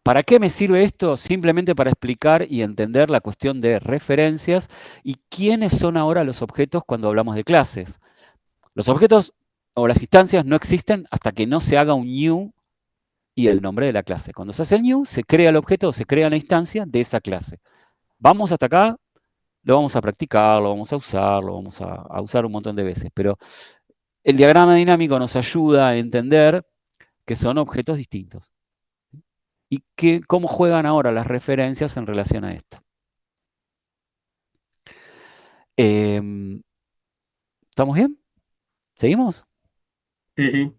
¿Para qué me sirve esto? Simplemente para explicar y entender la cuestión de referencias y quiénes son ahora los objetos cuando hablamos de clases. Los objetos o las instancias no existen hasta que no se haga un new y el nombre de la clase. Cuando se hace el new, se crea el objeto o se crea la instancia de esa clase. Vamos hasta acá, lo vamos a practicar, lo vamos a usar, lo vamos a usar un montón de veces, pero el diagrama dinámico nos ayuda a entender que son objetos distintos y cómo juegan ahora las referencias en relación a esto. ¿Estamos bien? ¿Seguimos? Sí, sí.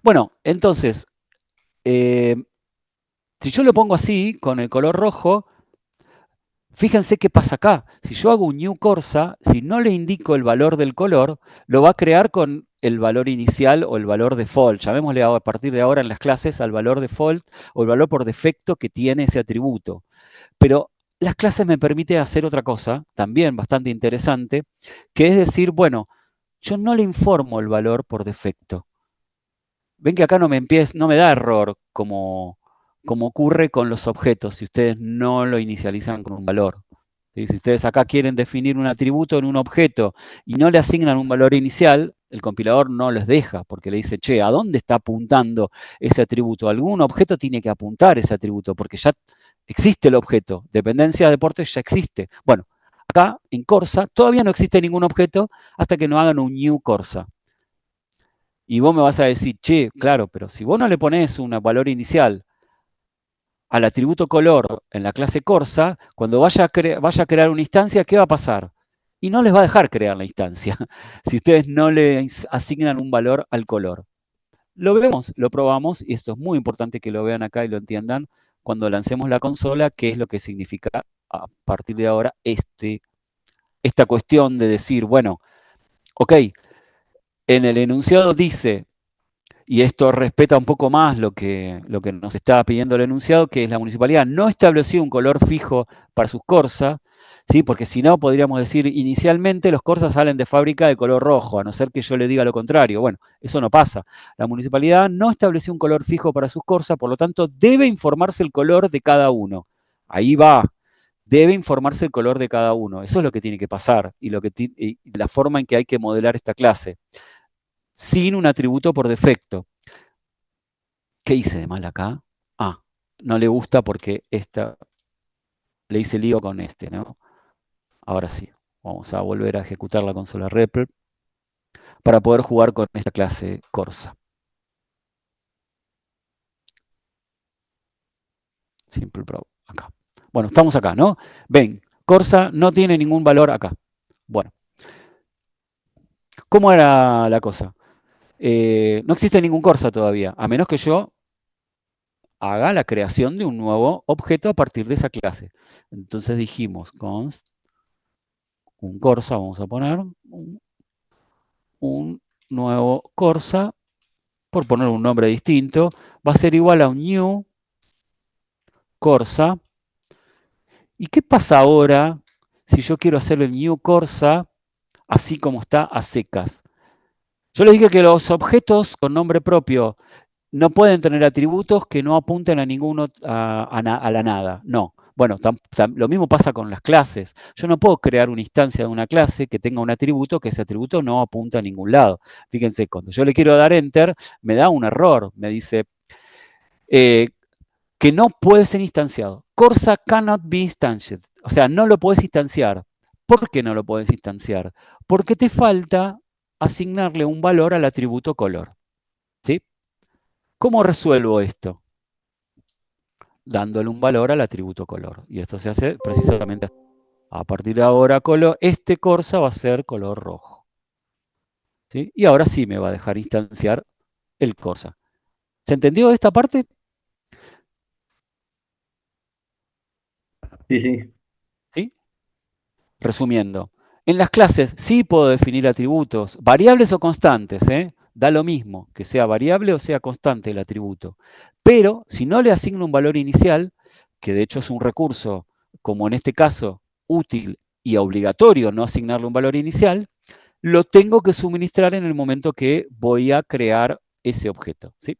Bueno, entonces, si yo lo pongo así, con el color rojo, fíjense qué pasa acá. Si yo hago un new Corsa, si no le indico el valor del color, lo va a crear con el valor inicial o el valor default. Llamémosle a partir de ahora en las clases al valor default o el valor por defecto que tiene ese atributo. Pero las clases me permiten hacer otra cosa, también bastante interesante, que es decir, bueno, yo no le informo el valor por defecto. Ven que acá no me da error como ocurre con los objetos si ustedes no lo inicializan con un valor. ¿Sí? Si ustedes acá quieren definir un atributo en un objeto y no le asignan un valor inicial, el compilador no les deja porque le dice, che, ¿a dónde está apuntando ese atributo? Algún objeto tiene que apuntar ese atributo porque ya existe el objeto. Dependencia de deportes ya existe. Bueno, acá en Corsa todavía no existe ningún objeto hasta que no hagan un new Corsa. Y vos me vas a decir, che, claro, pero si vos no le ponés un valor inicial al atributo color en la clase Corsa, cuando vaya a crear una instancia, ¿qué va a pasar? Y no les va a dejar crear la instancia, si ustedes no le asignan un valor al color. Lo vemos, lo probamos, y esto es muy importante que lo vean acá y lo entiendan cuando lancemos la consola, qué es lo que significa a partir de ahora esta cuestión de decir, bueno, ok, en el enunciado dice, y esto respeta un poco más lo que nos está pidiendo el enunciado, que es la municipalidad no estableció un color fijo para sus Corsa, ¿sí? Porque si no, podríamos decir, inicialmente los Corsa salen de fábrica de color rojo, a no ser que yo le diga lo contrario. Bueno, eso no pasa. La municipalidad no estableció un color fijo para sus Corsa, por lo tanto, debe informarse el color de cada uno. Ahí va. Debe informarse el color de cada uno. Eso es lo que tiene que pasar y la forma en que hay que modelar esta clase. Sin un atributo por defecto. ¿Qué hice de mal acá? Ah, no le gusta porque le hice lío con ¿no? Ahora sí, vamos a volver a ejecutar la consola REPL para poder jugar con esta clase Corsa. Simple Pro, acá. Bueno, estamos acá, ¿no? Ven, Corsa no tiene ningún valor acá. Bueno, ¿cómo era la cosa? No existe ningún Corsa todavía, a menos que yo haga la creación de un nuevo objeto a partir de esa clase. Entonces dijimos const un Corsa, vamos a poner un nuevo Corsa, por poner un nombre distinto, va a ser igual a un new Corsa. ¿Y qué pasa ahora si yo quiero hacer el new Corsa así como está a secas? Yo les dije que los objetos con nombre propio no pueden tener atributos que no apunten a ninguno a la nada. No. Bueno, lo mismo pasa con las clases. Yo no puedo crear una instancia de una clase que tenga un atributo que ese atributo no apunta a ningún lado. Fíjense, cuando yo le quiero dar enter, me da un error. Me dice que no puede ser instanciado. Corsa cannot be instantiated. O sea, no lo puedes instanciar. ¿Por qué no lo puedes instanciar? Porque te falta asignarle un valor al atributo color. ¿Sí? ¿Cómo resuelvo esto? Dándole un valor al atributo color. Y esto se hace precisamente a partir de ahora, este Corsa va a ser color rojo. ¿Sí? Y ahora sí me va a dejar instanciar el Corsa. ¿Se entendió esta parte? Sí, sí. ¿Sí? Resumiendo, en las clases sí puedo definir atributos, variables o constantes, da lo mismo que sea variable o sea constante el atributo. Pero si no le asigno un valor inicial, que de hecho es un recurso, como en este caso, útil y obligatorio no asignarle un valor inicial, lo tengo que suministrar en el momento que voy a crear ese objeto, ¿sí?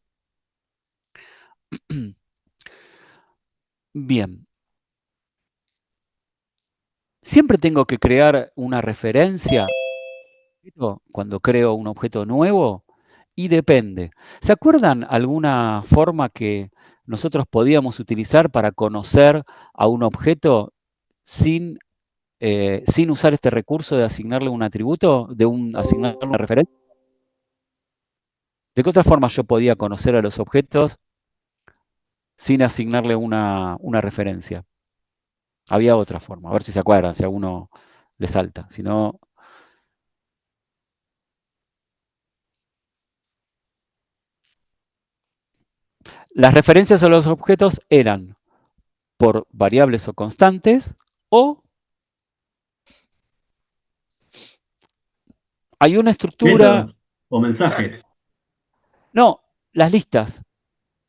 Bien. Siempre tengo que crear una referencia cuando creo un objeto nuevo y depende. ¿Se acuerdan alguna forma que nosotros podíamos utilizar para conocer a un objeto sin usar este recurso de asignarle un atributo, asignarle una referencia? ¿De qué otra forma yo podía conocer a los objetos sin asignarle una referencia? Había otra forma, a ver si se acuerdan, si a uno le salta. Si no, las referencias a los objetos eran por variables o constantes, o hay una estructura. Métodos o mensajes. No, las listas.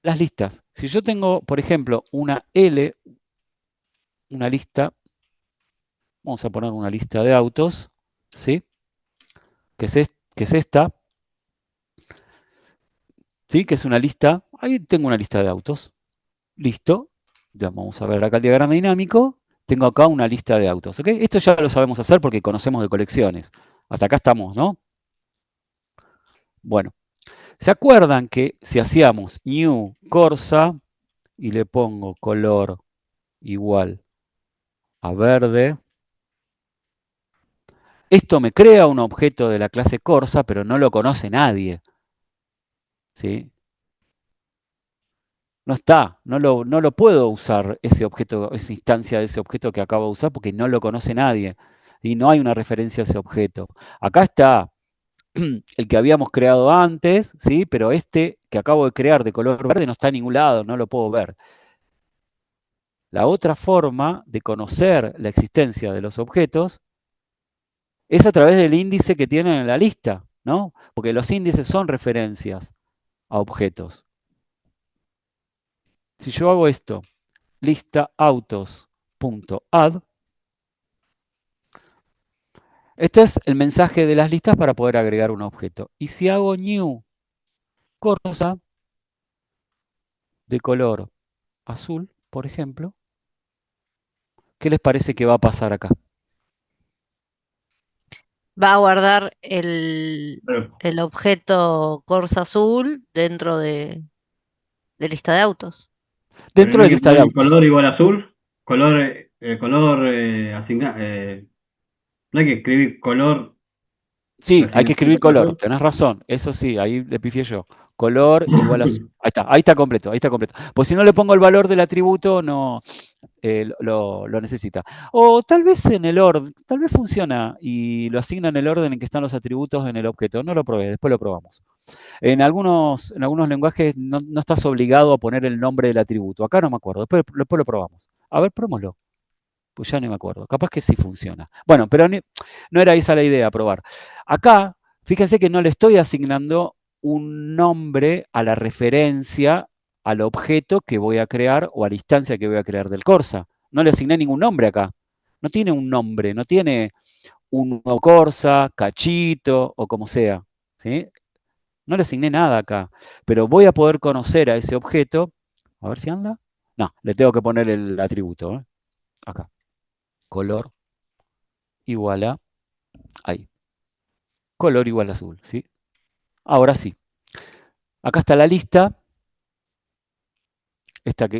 Las listas. Si yo tengo, por ejemplo, una L, una lista, vamos a poner una lista de autos, ¿sí? Que es esta, ¿sí? Que es una lista. Ahí tengo una lista de autos. Listo. Ya vamos a ver acá el diagrama dinámico. Tengo acá una lista de autos, ¿ok? Esto ya lo sabemos hacer porque conocemos de colecciones. Hasta acá estamos, ¿no? Bueno, ¿se acuerdan que si hacíamos new Corsa y le pongo color igual a verde, esto me crea un objeto de la clase Corsa, pero no lo conoce nadie, ¿sí? No está, no lo puedo usar ese objeto, esa instancia de ese objeto que acabo de usar porque no lo conoce nadie y no hay una referencia a ese objeto. Acá está el que habíamos creado antes, ¿sí? Pero este que acabo de crear de color verde no está en ningún lado, no lo puedo ver. La otra forma de conocer la existencia de los objetos es a través del índice que tienen en la lista, ¿no? Porque los índices son referencias a objetos. Si yo hago esto, lista autos.add, este es el mensaje de las listas para poder agregar un objeto. Y si hago new Corsa de color azul, por ejemplo, ¿qué les parece que va a pasar acá? Va a guardar el Pero, objeto Corsa azul dentro de lista de autos. pero Dentro no de hay que lista de poner el autos. color igual azul, color asignado. No hay que escribir color Sí, hay que asignación escribir de color, color. tenés razón, eso sí, ahí le pifié yo. Color igual a azul. Ahí está completo, ahí está completo. Pues si no le pongo el valor del atributo, no lo necesita. O tal vez en el orden, tal vez funciona y lo asigna en el orden en que están los atributos en el objeto. No lo probé, después lo probamos. En algunos lenguajes no estás obligado a poner el nombre del atributo. Acá no me acuerdo, después lo probamos. A ver, probémoslo. Pues ya no me acuerdo. Capaz que sí funciona. Bueno, pero no era esa la idea, probar. Acá, fíjense que no le estoy asignando un nombre a la referencia al objeto que voy a crear o a la instancia que voy a crear del Corsa. No le asigné ningún nombre acá. No tiene un nombre, no tiene un nuevo Corsa, cachito o como sea. ¿Sí? No le asigné nada acá. Pero voy a poder conocer a ese objeto. A ver si anda. No, le tengo que poner el atributo. Acá. Color igual a, ahí, color igual a azul, ¿sí? Ahora sí, acá está la lista,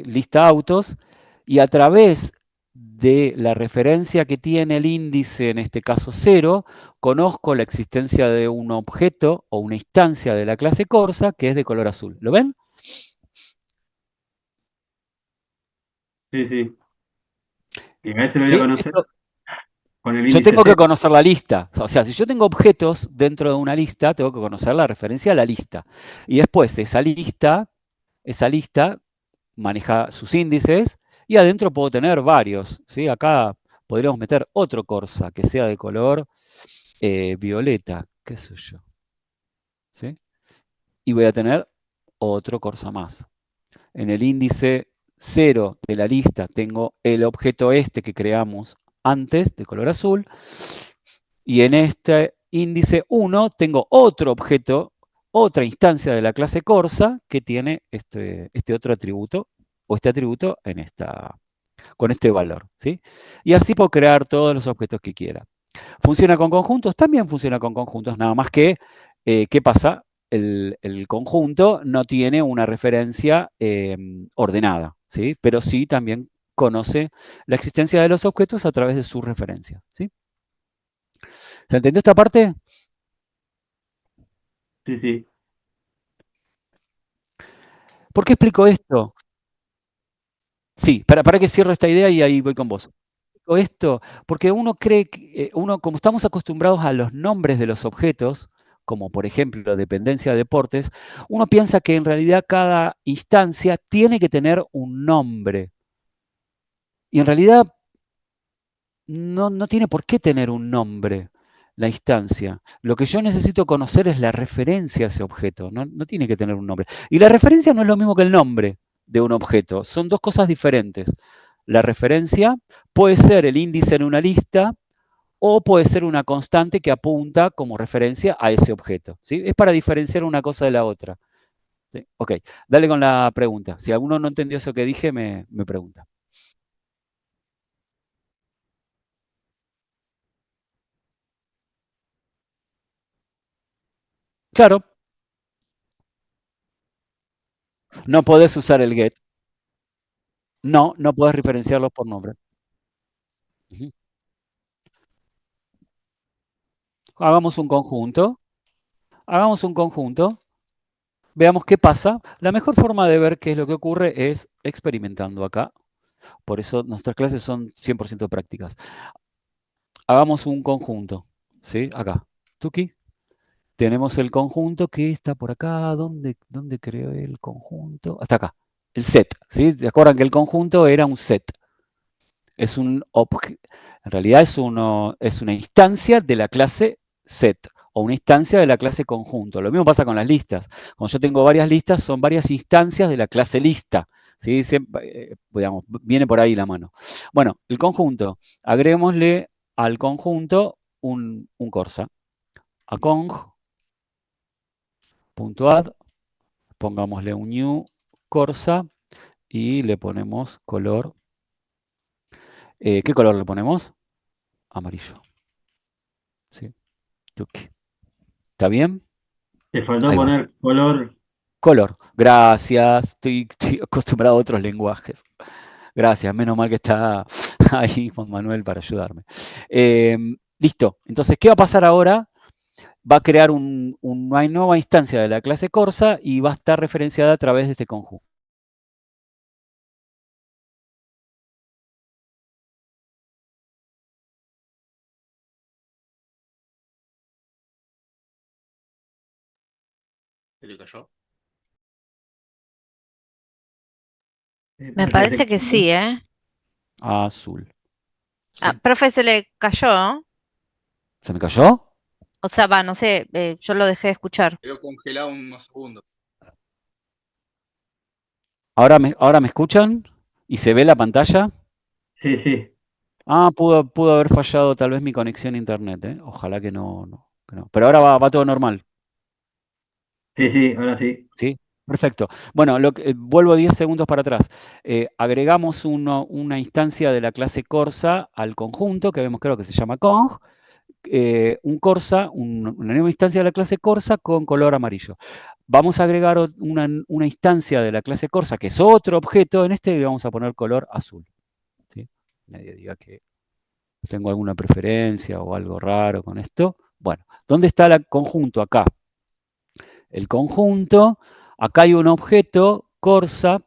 lista autos, y a través de la referencia que tiene el índice, en este caso 0, conozco la existencia de un objeto o una instancia de la clase Corsa que es de color azul. ¿Lo ven? Sí, sí. Y a ese lo voy a ¿Sí? conocer con el Yo índice tengo que 0. conocer la lista. O sea, si yo tengo objetos dentro de una lista, tengo que conocer la referencia a la lista. Y después esa lista maneja sus índices y adentro puedo tener varios, ¿sí? Acá podríamos meter otro Corsa que sea de color violeta, qué sé yo, ¿sí? Y voy a tener otro Corsa más. En el índice 0 de la lista tengo el objeto este que creamos antes de color azul y en este índice 1 tengo otro objeto, otra instancia de la clase Corsa que tiene este otro atributo o este atributo con este valor, ¿sí? Y así puedo crear todos los objetos que quiera. ¿Funciona con conjuntos? También funciona con conjuntos, nada más que, ¿qué pasa? El conjunto no tiene una referencia ordenada, ¿sí? Pero sí también conoce la existencia de los objetos a través de su referencia, ¿sí? ¿Se entendió esta parte? Sí, sí. ¿Por qué explico esto? Sí, para que cierro esta idea y ahí voy con vos. Explico esto porque uno cree que, como estamos acostumbrados a los nombres de los objetos, como por ejemplo dependencia de deportes, uno piensa que en realidad cada instancia tiene que tener un nombre. Y en realidad no tiene por qué tener un nombre la instancia. Lo que yo necesito conocer es la referencia a ese objeto, no tiene que tener un nombre. Y la referencia no es lo mismo que el nombre de un objeto, son dos cosas diferentes. La referencia puede ser el índice en una lista o puede ser una constante que apunta como referencia a ese objeto, ¿sí? Es para diferenciar una cosa de la otra, ¿sí? Ok, dale con la pregunta. Si alguno no entendió eso que dije, me pregunta. Claro, no podés usar el get. No podés referenciarlos por nombre. Ujú. Hagamos un conjunto. Hagamos un conjunto. Veamos qué pasa. La mejor forma de ver qué es lo que ocurre es experimentando acá. Por eso nuestras clases son 100% prácticas. Hagamos un conjunto. ¿Sí? Acá. Tuki. Tenemos el conjunto que está por acá. ¿Dónde creé el conjunto? Hasta acá. El set. ¿Sí? ¿Se acuerdan que el conjunto era un set? Es un en realidad es una instancia de la clase set o una instancia de la clase conjunto. Lo mismo pasa con las listas. Cuando yo tengo varias listas, son varias instancias de la clase lista. ¿Sí? Digamos, viene por ahí la mano. Bueno, el conjunto. Agreguémosle al conjunto un corsa. A cong.add, pongámosle un new corsa y le ponemos color. ¿Qué color le ponemos? Amarillo. ¿Sí? Tuki. ¿Está bien? Te faltó Ahí va. poner color. Color. Gracias. Estoy acostumbrado a otros lenguajes. Gracias. Menos mal que está ahí Juan Manuel para ayudarme. Listo. Entonces, ¿qué va a pasar ahora? Va a crear una nueva instancia de la clase Corsa y va a estar referenciada a través de este conjunto. ¿Se le cayó? Me parece que sí, ¿eh? Azul. Ah, ¿Sí? profe, se le cayó. ¿Se me cayó? O sea, va, no sé, yo lo dejé de escuchar. Quedó congelado unos segundos. ¿Ahora me escuchan? ¿Y se ve la pantalla? Sí, sí. Ah, pudo haber fallado tal vez mi conexión a internet, ¿eh? Ojalá que no. Pero ahora va todo normal. Sí, sí, ahora sí. ¿Sí? Perfecto. Bueno, vuelvo 10 segundos para atrás. Agregamos una instancia de la clase Corsa al conjunto, que vemos creo que se llama Cong, un Corsa, una nueva instancia de la clase Corsa con color amarillo. Vamos a agregar una instancia de la clase Corsa, que es otro objeto, en este le vamos a poner color azul. ¿Sí? Nadie diga que tengo alguna preferencia o algo raro con esto. Bueno, ¿dónde está el conjunto? Acá. El conjunto, acá hay un objeto, Corsa,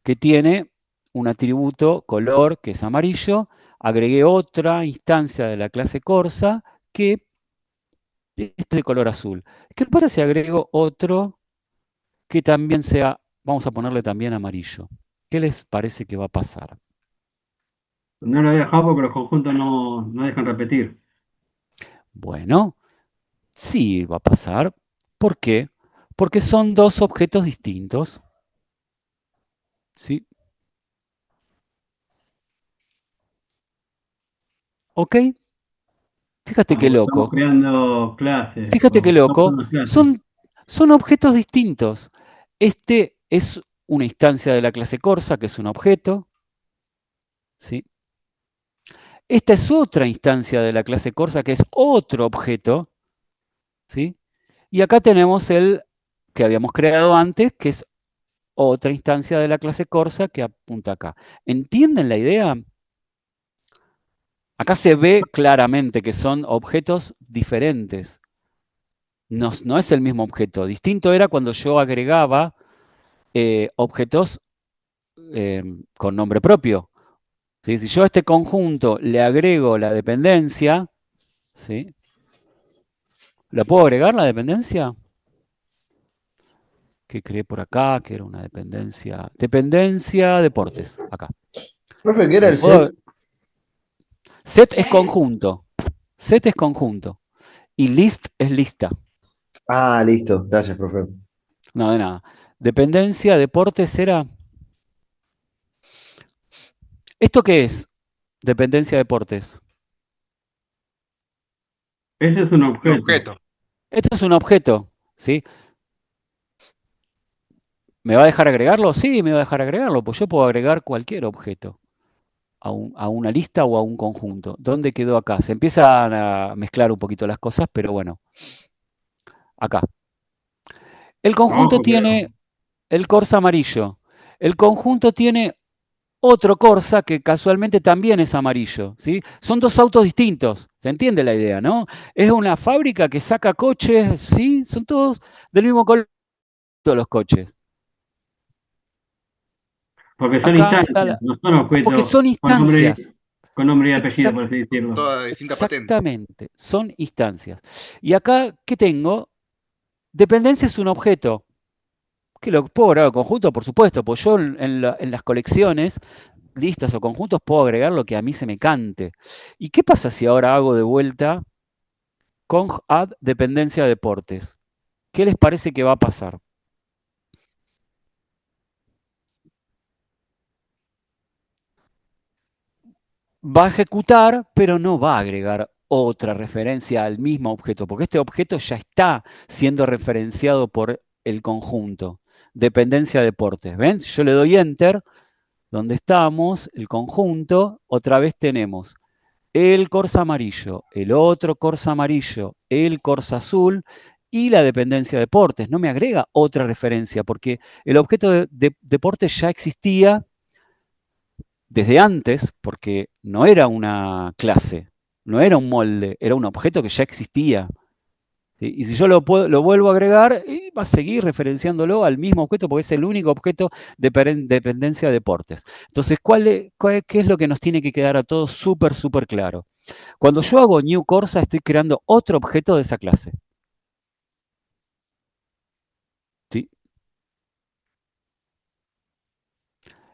que tiene un atributo color, que es amarillo. Agregué otra instancia de la clase Corsa, que es de color azul. ¿Qué pasa si agrego otro que también sea, vamos a ponerle también amarillo? ¿Qué les parece que va a pasar? No lo había dejado porque los conjuntos no dejan repetir. Bueno, sí va a pasar. ¿Por qué? Porque son dos objetos distintos. ¿Sí? ¿Ok? Fíjate qué Estamos loco. creando clases. Fíjate qué o loco. somos clases. Son objetos distintos. Este es una instancia de la clase Corsa, que es un objeto. ¿Sí? Esta es otra instancia de la clase Corsa, que es otro objeto. ¿Sí? Y acá tenemos el que habíamos creado antes, que es otra instancia de la clase Corsa que apunta acá. ¿Entienden la idea? Acá se ve claramente que son objetos diferentes. No es el mismo objeto. Distinto era cuando yo agregaba objetos con nombre propio. ¿Sí? Si yo a este conjunto le agrego la dependencia, ¿sí? ¿La puedo agregar la dependencia? Que creé por acá, que era una dependencia. Dependencia deportes, acá. Profe, ¿qué era el ¿Puedo? set? Set es conjunto. Set es conjunto. Y list es lista. Ah, listo. Gracias, profe. No, de nada. Dependencia deportes era. ¿Esto qué es? Dependencia deportes. Ese es un Un objeto. objeto. Esto es un objeto, ¿sí? ¿Me va a dejar agregarlo? Sí, me va a dejar agregarlo, pues yo puedo agregar cualquier objeto a una lista o a un conjunto. ¿Dónde quedó acá? Se empiezan a mezclar un poquito las cosas, pero bueno, acá. El conjunto Abajo quedó. tiene el Corsa amarillo. El conjunto tiene otro Corsa que casualmente también es amarillo, ¿sí? Son dos autos distintos, ¿se entiende la idea, no? Es una fábrica que saca coches, ¿sí? Son todos del mismo color los coches. Porque son Acá está instancias, no son porque objetos son instancias. con nombre y apellido, por así decirlo. Toda distinta patente. Exactamente, son instancias. Y acá, ¿qué tengo? Dependencia es un objeto. Que lo puedo agregar al conjunto, por supuesto, pues yo en las colecciones, listas o conjuntos, puedo agregar lo que a mí se me cante. ¿Y qué pasa si ahora hago de vuelta con add dependencia deportes? ¿Qué les parece que va a pasar? Va a ejecutar, pero no va a agregar otra referencia al mismo objeto, porque este objeto ya está siendo referenciado por el conjunto. Dependencia deportes. ¿Ven? Si yo le doy enter, donde estamos, el conjunto, otra vez tenemos el Corsa amarillo, el otro Corsa amarillo, el Corsa azul y la dependencia deportes. No me agrega otra referencia, porque el objeto de deportes ya existía desde antes, porque no era una clase, no era un molde, era un objeto que ya existía. ¿Sí? Y si yo lo vuelvo a agregar, va a seguir referenciándolo al mismo objeto, porque es el único objeto de dependencia de deportes. Entonces, ¿qué es lo que nos tiene que quedar a todos súper, súper claro? Cuando yo hago new Corsa, estoy creando otro objeto de esa clase. ¿Sí?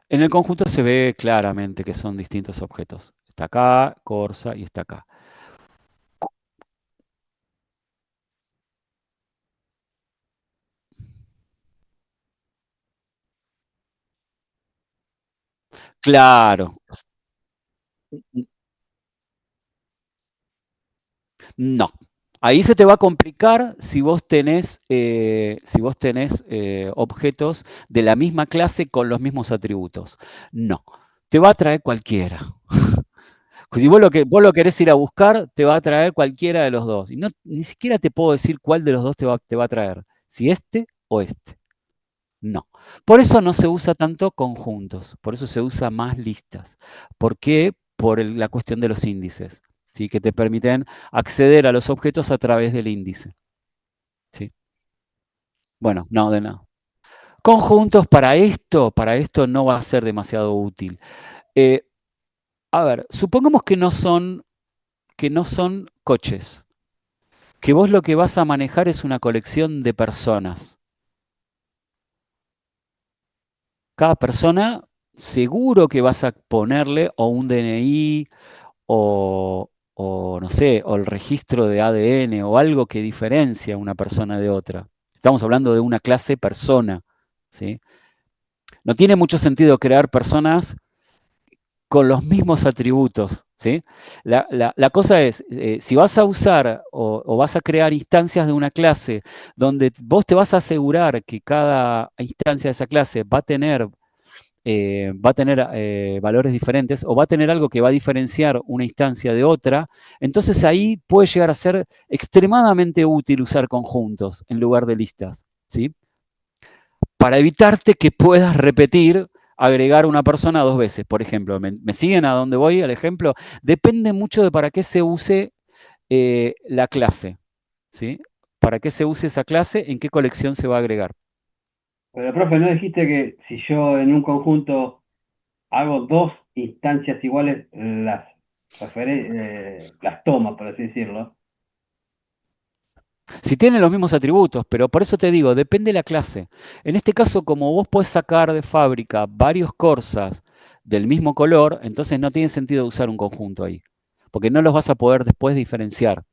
En el conjunto se ve claramente que son distintos objetos. Está acá, Corsa, y está acá. Claro. No. Ahí se te va a complicar si vos tenés, objetos de la misma clase con los mismos atributos. No. Te va a traer cualquiera. Si vos lo querés ir a buscar, te va a traer cualquiera de los dos. Y no, ni siquiera te puedo decir cuál de los dos te va a traer. Si este o este. No. Por eso no se usa tanto conjuntos. Por eso se usa más listas. ¿Por qué? Por la cuestión de los índices. ¿Sí? Que te permiten acceder a los objetos a través del índice. ¿Sí? Bueno, no, de nada. Conjuntos para esto no va a ser demasiado útil. Eh, a ver, supongamos que no son coches. Que vos lo que vas a manejar es una colección de personas. Cada persona seguro que vas a ponerle o un DNI o no sé, o el registro de ADN o algo que diferencia a una persona de otra. Estamos hablando de una clase persona, ¿sí? No tiene mucho sentido crear personas con los mismos atributos, ¿sí? La cosa es, si vas a usar o vas a crear instancias de una clase donde vos te vas a asegurar que cada instancia de esa clase va a tener valores diferentes o va a tener algo que va a diferenciar una instancia de otra, entonces ahí puede llegar a ser extremadamente útil usar conjuntos en lugar de listas, ¿sí? Para evitarte que puedas repetir, agregar una persona dos veces, por ejemplo. ¿Me siguen a dónde voy? Al ejemplo, depende mucho de para qué se use la clase, ¿sí? Para qué se use esa clase, en qué colección se va a agregar. Pero, profe, ¿no dijiste que si yo en un conjunto hago dos instancias iguales, las toma, por así decirlo? Si tienen los mismos atributos, pero por eso te digo, depende de la clase. En este caso, como vos podés sacar de fábrica varios corsas del mismo color, entonces no tiene sentido usar un conjunto ahí, porque no los vas a poder después diferenciar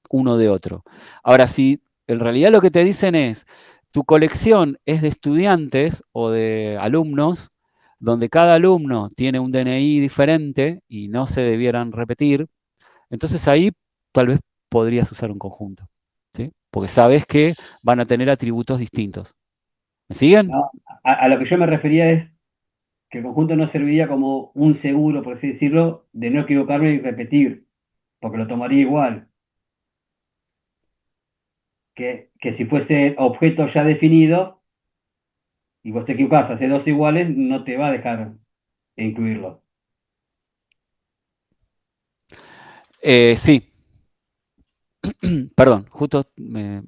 uno de otro. Ahora, si en realidad lo que te dicen es, tu colección es de estudiantes o de alumnos, donde cada alumno tiene un DNI diferente y no se debieran repetir, entonces ahí tal vez podrías usar un conjunto, ¿sí? Porque sabes que van a tener atributos distintos. ¿Me siguen? No, a lo que yo me refería es que el conjunto no serviría como un seguro, por así decirlo, de no equivocarme y repetir, porque lo tomaría igual. Que si fuese objeto ya definido y vos te equivocás, hace dos iguales, no te va a dejar incluirlo. Sí. Perdón, justo me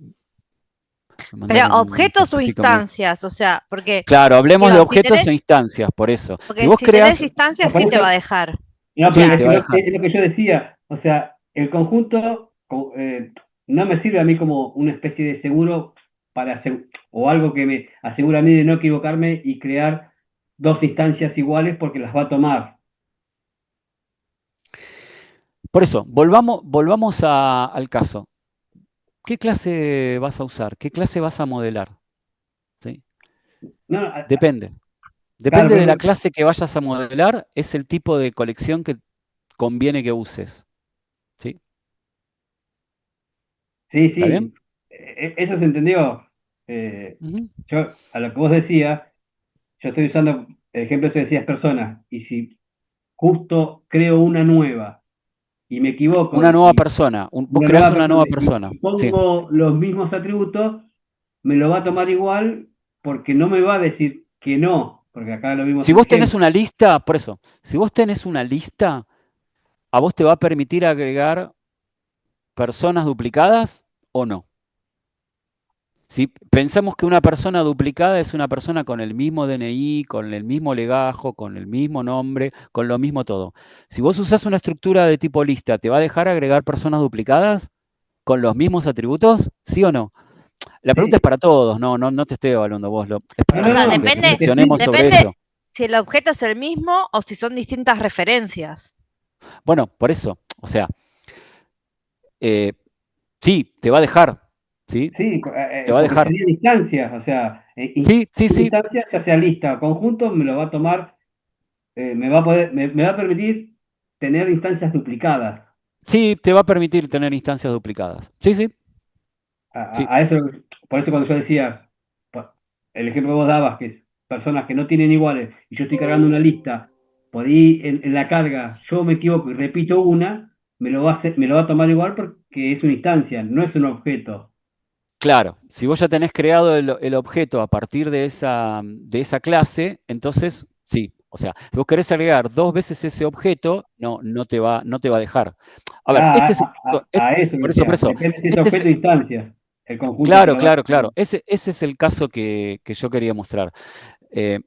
Pero mandaron un objetos o mensajito a mí. instancias, o sea, porque, Claro, hablemos de digo, si objetos e tenés, instancias, por eso. Si porque vos si tenés creás, instancias No, por sí te eso, va a dejar. no, O sí, pero sea, te va a dejar. es lo que yo decía. O sea, el conjunto no me sirve a mí como una especie de seguro para o algo que me asegura a mí de no equivocarme y crear dos instancias iguales porque las va a tomar. Por eso, volvamos al caso. ¿Qué clase vas a usar? ¿Qué clase vas a modelar? ¿Sí? No, Depende. claro, Depende de la clase que vayas a modelar, es el tipo de colección que conviene que uses. ¿Sí? sí, ¿Está bien? sí, eso se entendió. Ujú. Yo, a lo que vos decías, yo estoy usando el ejemplo que decías personas, y si justo creo una nueva y me equivoco Una nueva y persona. Vos una creás nueva una persona nueva persona. y Sí. pongo los mismos atributos, me lo va a tomar igual porque no me va a decir que no, porque acá lo vimos Si en el vos tenés ejemplo. una lista, por eso, si vos tenés una lista, a vos te va a permitir agregar personas duplicadas o no. Si pensamos que una persona duplicada es una persona con el mismo DNI, con el mismo legajo, con el mismo nombre, con lo mismo todo. Si vos usás una estructura de tipo lista, ¿te va a dejar agregar personas duplicadas con los mismos atributos? ¿Sí o no? La pregunta es Sí. para todos, no te estoy evaluando vos, es No, para o sea, no, que no, lo que reflexionemos sí, sobre depende eso. si el objeto es el mismo o si son distintas referencias. Bueno, por eso, o sea, eh, sí, te va a dejar, ¿sí? sí, Te va a porque dejar. serían instancias, o sea, Sí, sí, sí, instancias, ya sea lista o conjunto, me lo va a tomar, me va a poder, me va a permitir tener instancias duplicadas. sí, te va a permitir tener instancias duplicadas. Sí, sí, sí, A eso, por eso cuando yo decía, el ejemplo que vos dabas, que es personas que no tienen iguales, y yo estoy cargando una lista, por ahí en la carga yo me equivoco y repito una, me lo va a tomar igual porque es una instancia, no es un objeto. claro. Si vos ya tenés creado el objeto a partir de esa clase, entonces sí. O sea, si vos querés agregar dos veces ese objeto, no te va a dejar. A ver, este es el caso, A eso me por decía, eso, depende si es este es, objeto o instancia, el conjunto te claro, lo va a claro, tomar. claro. Ese es el caso que yo quería mostrar. Eh,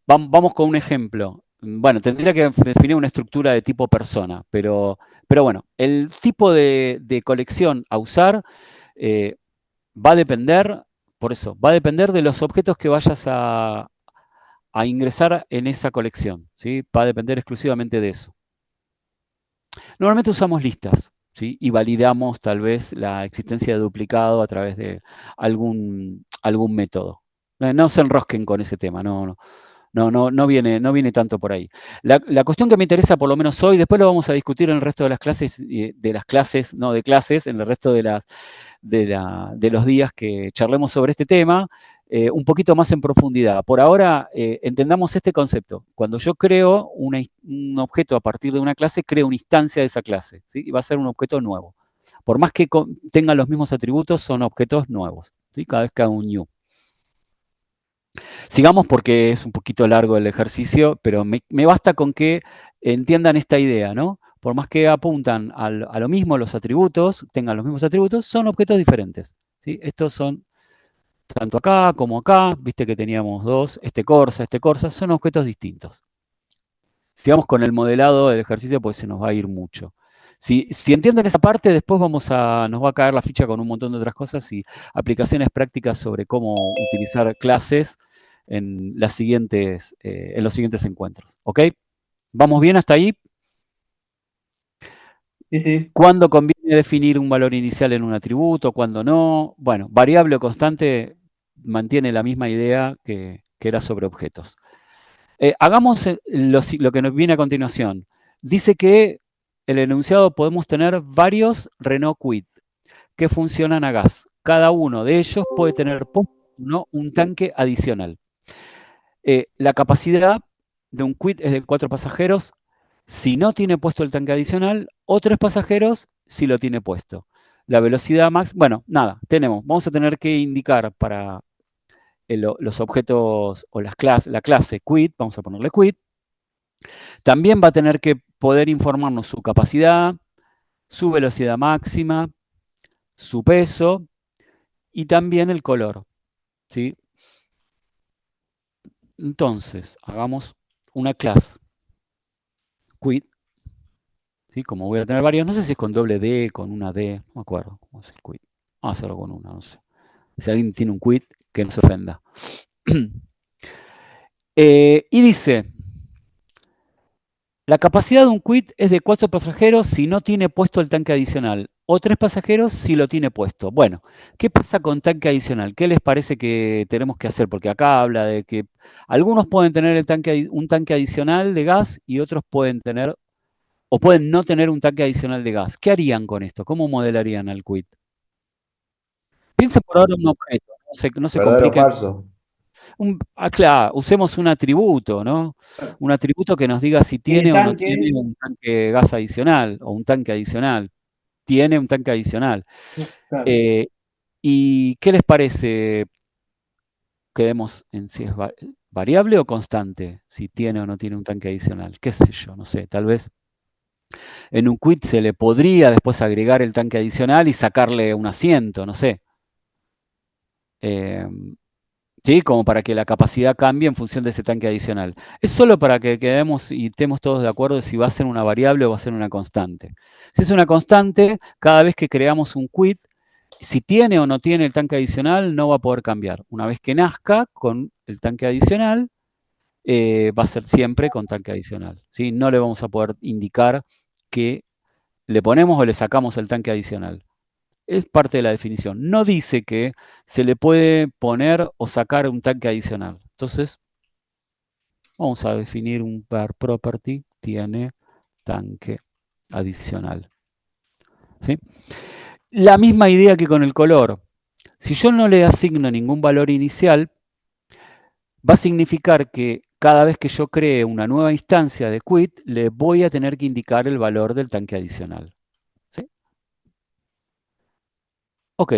vamos con un ejemplo. Bueno, tendría que definir una estructura de tipo persona, pero bueno, el tipo de colección a usar eh, va a depender, por eso, va a depender de los objetos que vayas a ingresar en esa colección, ¿sí? Va a depender exclusivamente de eso. Normalmente usamos listas, ¿sí? Y validamos tal vez la existencia de duplicado a través de algún método. No se enrosquen con ese tema, No viene tanto por ahí. La cuestión que me interesa, por lo menos hoy, después lo vamos a discutir en el resto de las clases, no de clases, en el resto de los días que charlemos sobre este tema, un poquito más en profundidad. Por ahora, entendamos este concepto. Cuando yo creo un objeto a partir de una clase, creo una instancia de esa clase, ¿sí? Y va a ser un objeto nuevo. Por más que tengan los mismos atributos, son objetos nuevos, ¿sí? Cada vez que hago un new. Sigamos porque es un poquito largo el ejercicio, pero me basta con que entiendan esta idea, ¿no? Por más que apuntan a lo mismo los atributos, tengan los mismos atributos, son objetos diferentes, ¿sí? Estos son tanto acá como acá, viste que teníamos dos, este Corsa, son objetos distintos. Sigamos con el modelado del ejercicio, pues se nos va a ir mucho. Si entienden esa parte, después nos va a caer la ficha con un montón de otras cosas y aplicaciones prácticas sobre cómo utilizar clases en los siguientes encuentros. ¿Ok? ¿Vamos bien hasta ahí? Sí, sí. ¿Cuándo conviene definir un valor inicial en un atributo? ¿Cuándo no? Bueno, variable o constante mantiene la misma idea que era sobre objetos. Hagamos lo que nos viene a continuación. Dice que el enunciado podemos tener varios Renault Kwid que funcionan a gas. Cada uno de ellos puede tener un tanque adicional. La capacidad de un Kwid es de 4 pasajeros si no tiene puesto el tanque adicional, o 3 pasajeros si lo tiene puesto. La velocidad max, bueno, nada, vamos a tener que indicar para los objetos o la clase Kwid, vamos a ponerle Kwid. También va a tener que poder informarnos su capacidad, su velocidad máxima, su peso y también el color, ¿sí? Entonces, hagamos una clase Kwid, ¿sí? Como voy a tener varios, no sé si es con doble D, con una D, no me acuerdo cómo es el Kwid. Vamos a hacerlo con una, no sé. Si alguien tiene un Kwid, que no se ofenda. Y dice, la capacidad de un Kwid es de 4 pasajeros si no tiene puesto el tanque adicional, o 3 pasajeros si lo tiene puesto. Bueno, ¿qué pasa con tanque adicional? ¿Qué les parece que tenemos que hacer? Porque acá habla de que algunos pueden tener un tanque adicional de gas y otros pueden tener, o pueden no tener un tanque adicional de gas. ¿Qué harían con esto? ¿Cómo modelarían al Kwid? Piensen por ahora un objeto, no se ¿Verdadero o compliquen. falso? Claro, usemos un atributo, ¿no? Un atributo que nos diga si tiene o no tiene Tanque, un tanque de gas adicional o un tanque adicional. Tiene un tanque adicional. claro. ¿Y qué les parece que demos en si es variable o constante? Si tiene o no tiene un tanque adicional. ¿Qué sé yo? No sé, tal vez en un quit se le podría después agregar el tanque adicional y sacarle un asiento, no sé. ¿Sí? Como para que la capacidad cambie en función de ese tanque adicional. Es solo para que quedemos y estemos todos de acuerdo si va a ser una variable o va a ser una constante. Si es una constante, cada vez que creamos un quit, si tiene o no tiene el tanque adicional, no va a poder cambiar. Una vez que nazca con el tanque adicional, va a ser siempre con tanque adicional, ¿sí? No le vamos a poder indicar que le ponemos o le sacamos el tanque adicional. Es parte de la definición. No dice que se le puede poner o sacar un tanque adicional. Entonces, vamos a definir un var property tiene tanque adicional. ¿Sí? La misma idea que con el color. Si yo no le asigno ningún valor inicial, va a significar que cada vez que yo cree una nueva instancia de quit, le voy a tener que indicar el valor del tanque adicional. ¿Sí? Ok.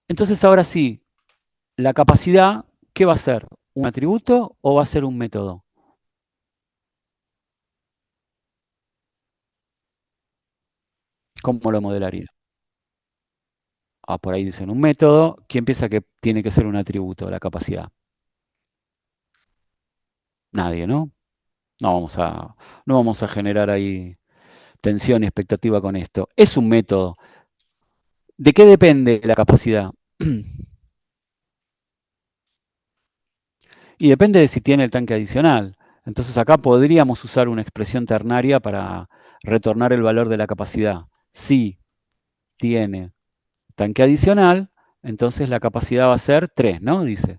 Entonces ahora sí, la capacidad, ¿qué va a ser? ¿Un atributo o va a ser un método? ¿Cómo lo modelaría? Ah, por ahí dicen un método. ¿Quién piensa que tiene que ser un atributo, la capacidad? Nadie, ¿no? No vamos a generar ahí tensión y expectativa con esto. Es un método. ¿De qué depende la capacidad? Y depende de si tiene el tanque adicional. Entonces acá podríamos usar una expresión ternaria para retornar el valor de la capacidad. Si tiene tanque adicional, entonces la capacidad va a ser 3, ¿no? Dice.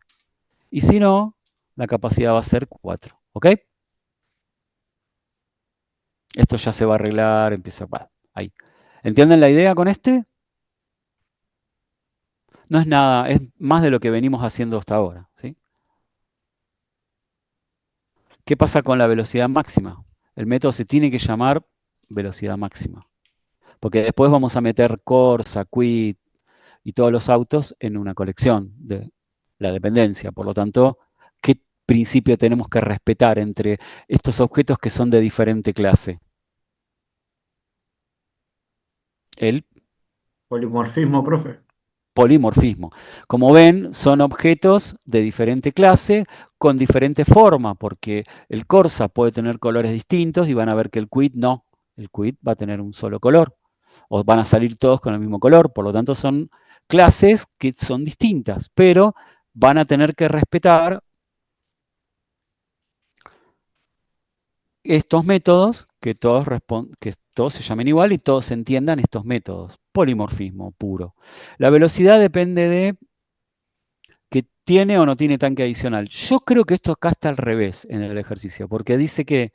Y si no, la capacidad va a ser 4. ¿Ok? Esto ya se va a arreglar, empieza, bueno, ahí. ¿Entienden la idea con este? No es nada, es más de lo que venimos haciendo hasta ahora, ¿sí? ¿Qué pasa con la velocidad máxima? El método se tiene que llamar velocidad máxima, porque después vamos a meter Corsa, Quid y todos los autos en una colección de la dependencia. Por lo tanto, ¿qué principio tenemos que respetar entre estos objetos que son de diferente clase? El Polimorfismo, profe. polimorfismo. Como ven, son objetos de diferente clase con diferente forma, porque el Corsa puede tener colores distintos y van a ver que el Quid no. El Quid va a tener un solo color, o van a salir todos con el mismo color, por lo tanto son clases que son distintas, pero van a tener que respetar estos métodos que todos se llamen igual y todos entiendan estos métodos. Polimorfismo puro. La velocidad depende de que tiene o no tiene tanque adicional. Yo creo que esto acá está al revés en el ejercicio, porque dice que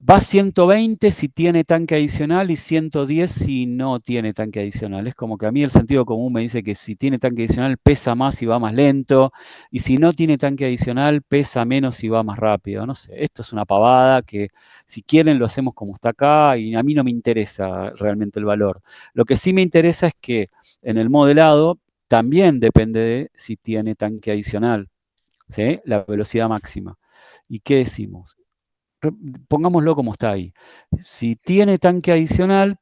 va 120 si tiene tanque adicional y 110 si no tiene tanque adicional. Es como que a mí el sentido común me dice que si tiene tanque adicional pesa más y va más lento, y si no tiene tanque adicional pesa menos y va más rápido. No sé, esto es una pavada que si quieren lo hacemos como está acá y a mí no me interesa realmente el valor. Lo que sí me interesa es que en el modelado también depende de si tiene tanque adicional, ¿sí? La velocidad máxima. ¿Y qué decimos? Pongámoslo como está ahí. Si tiene tanque adicional,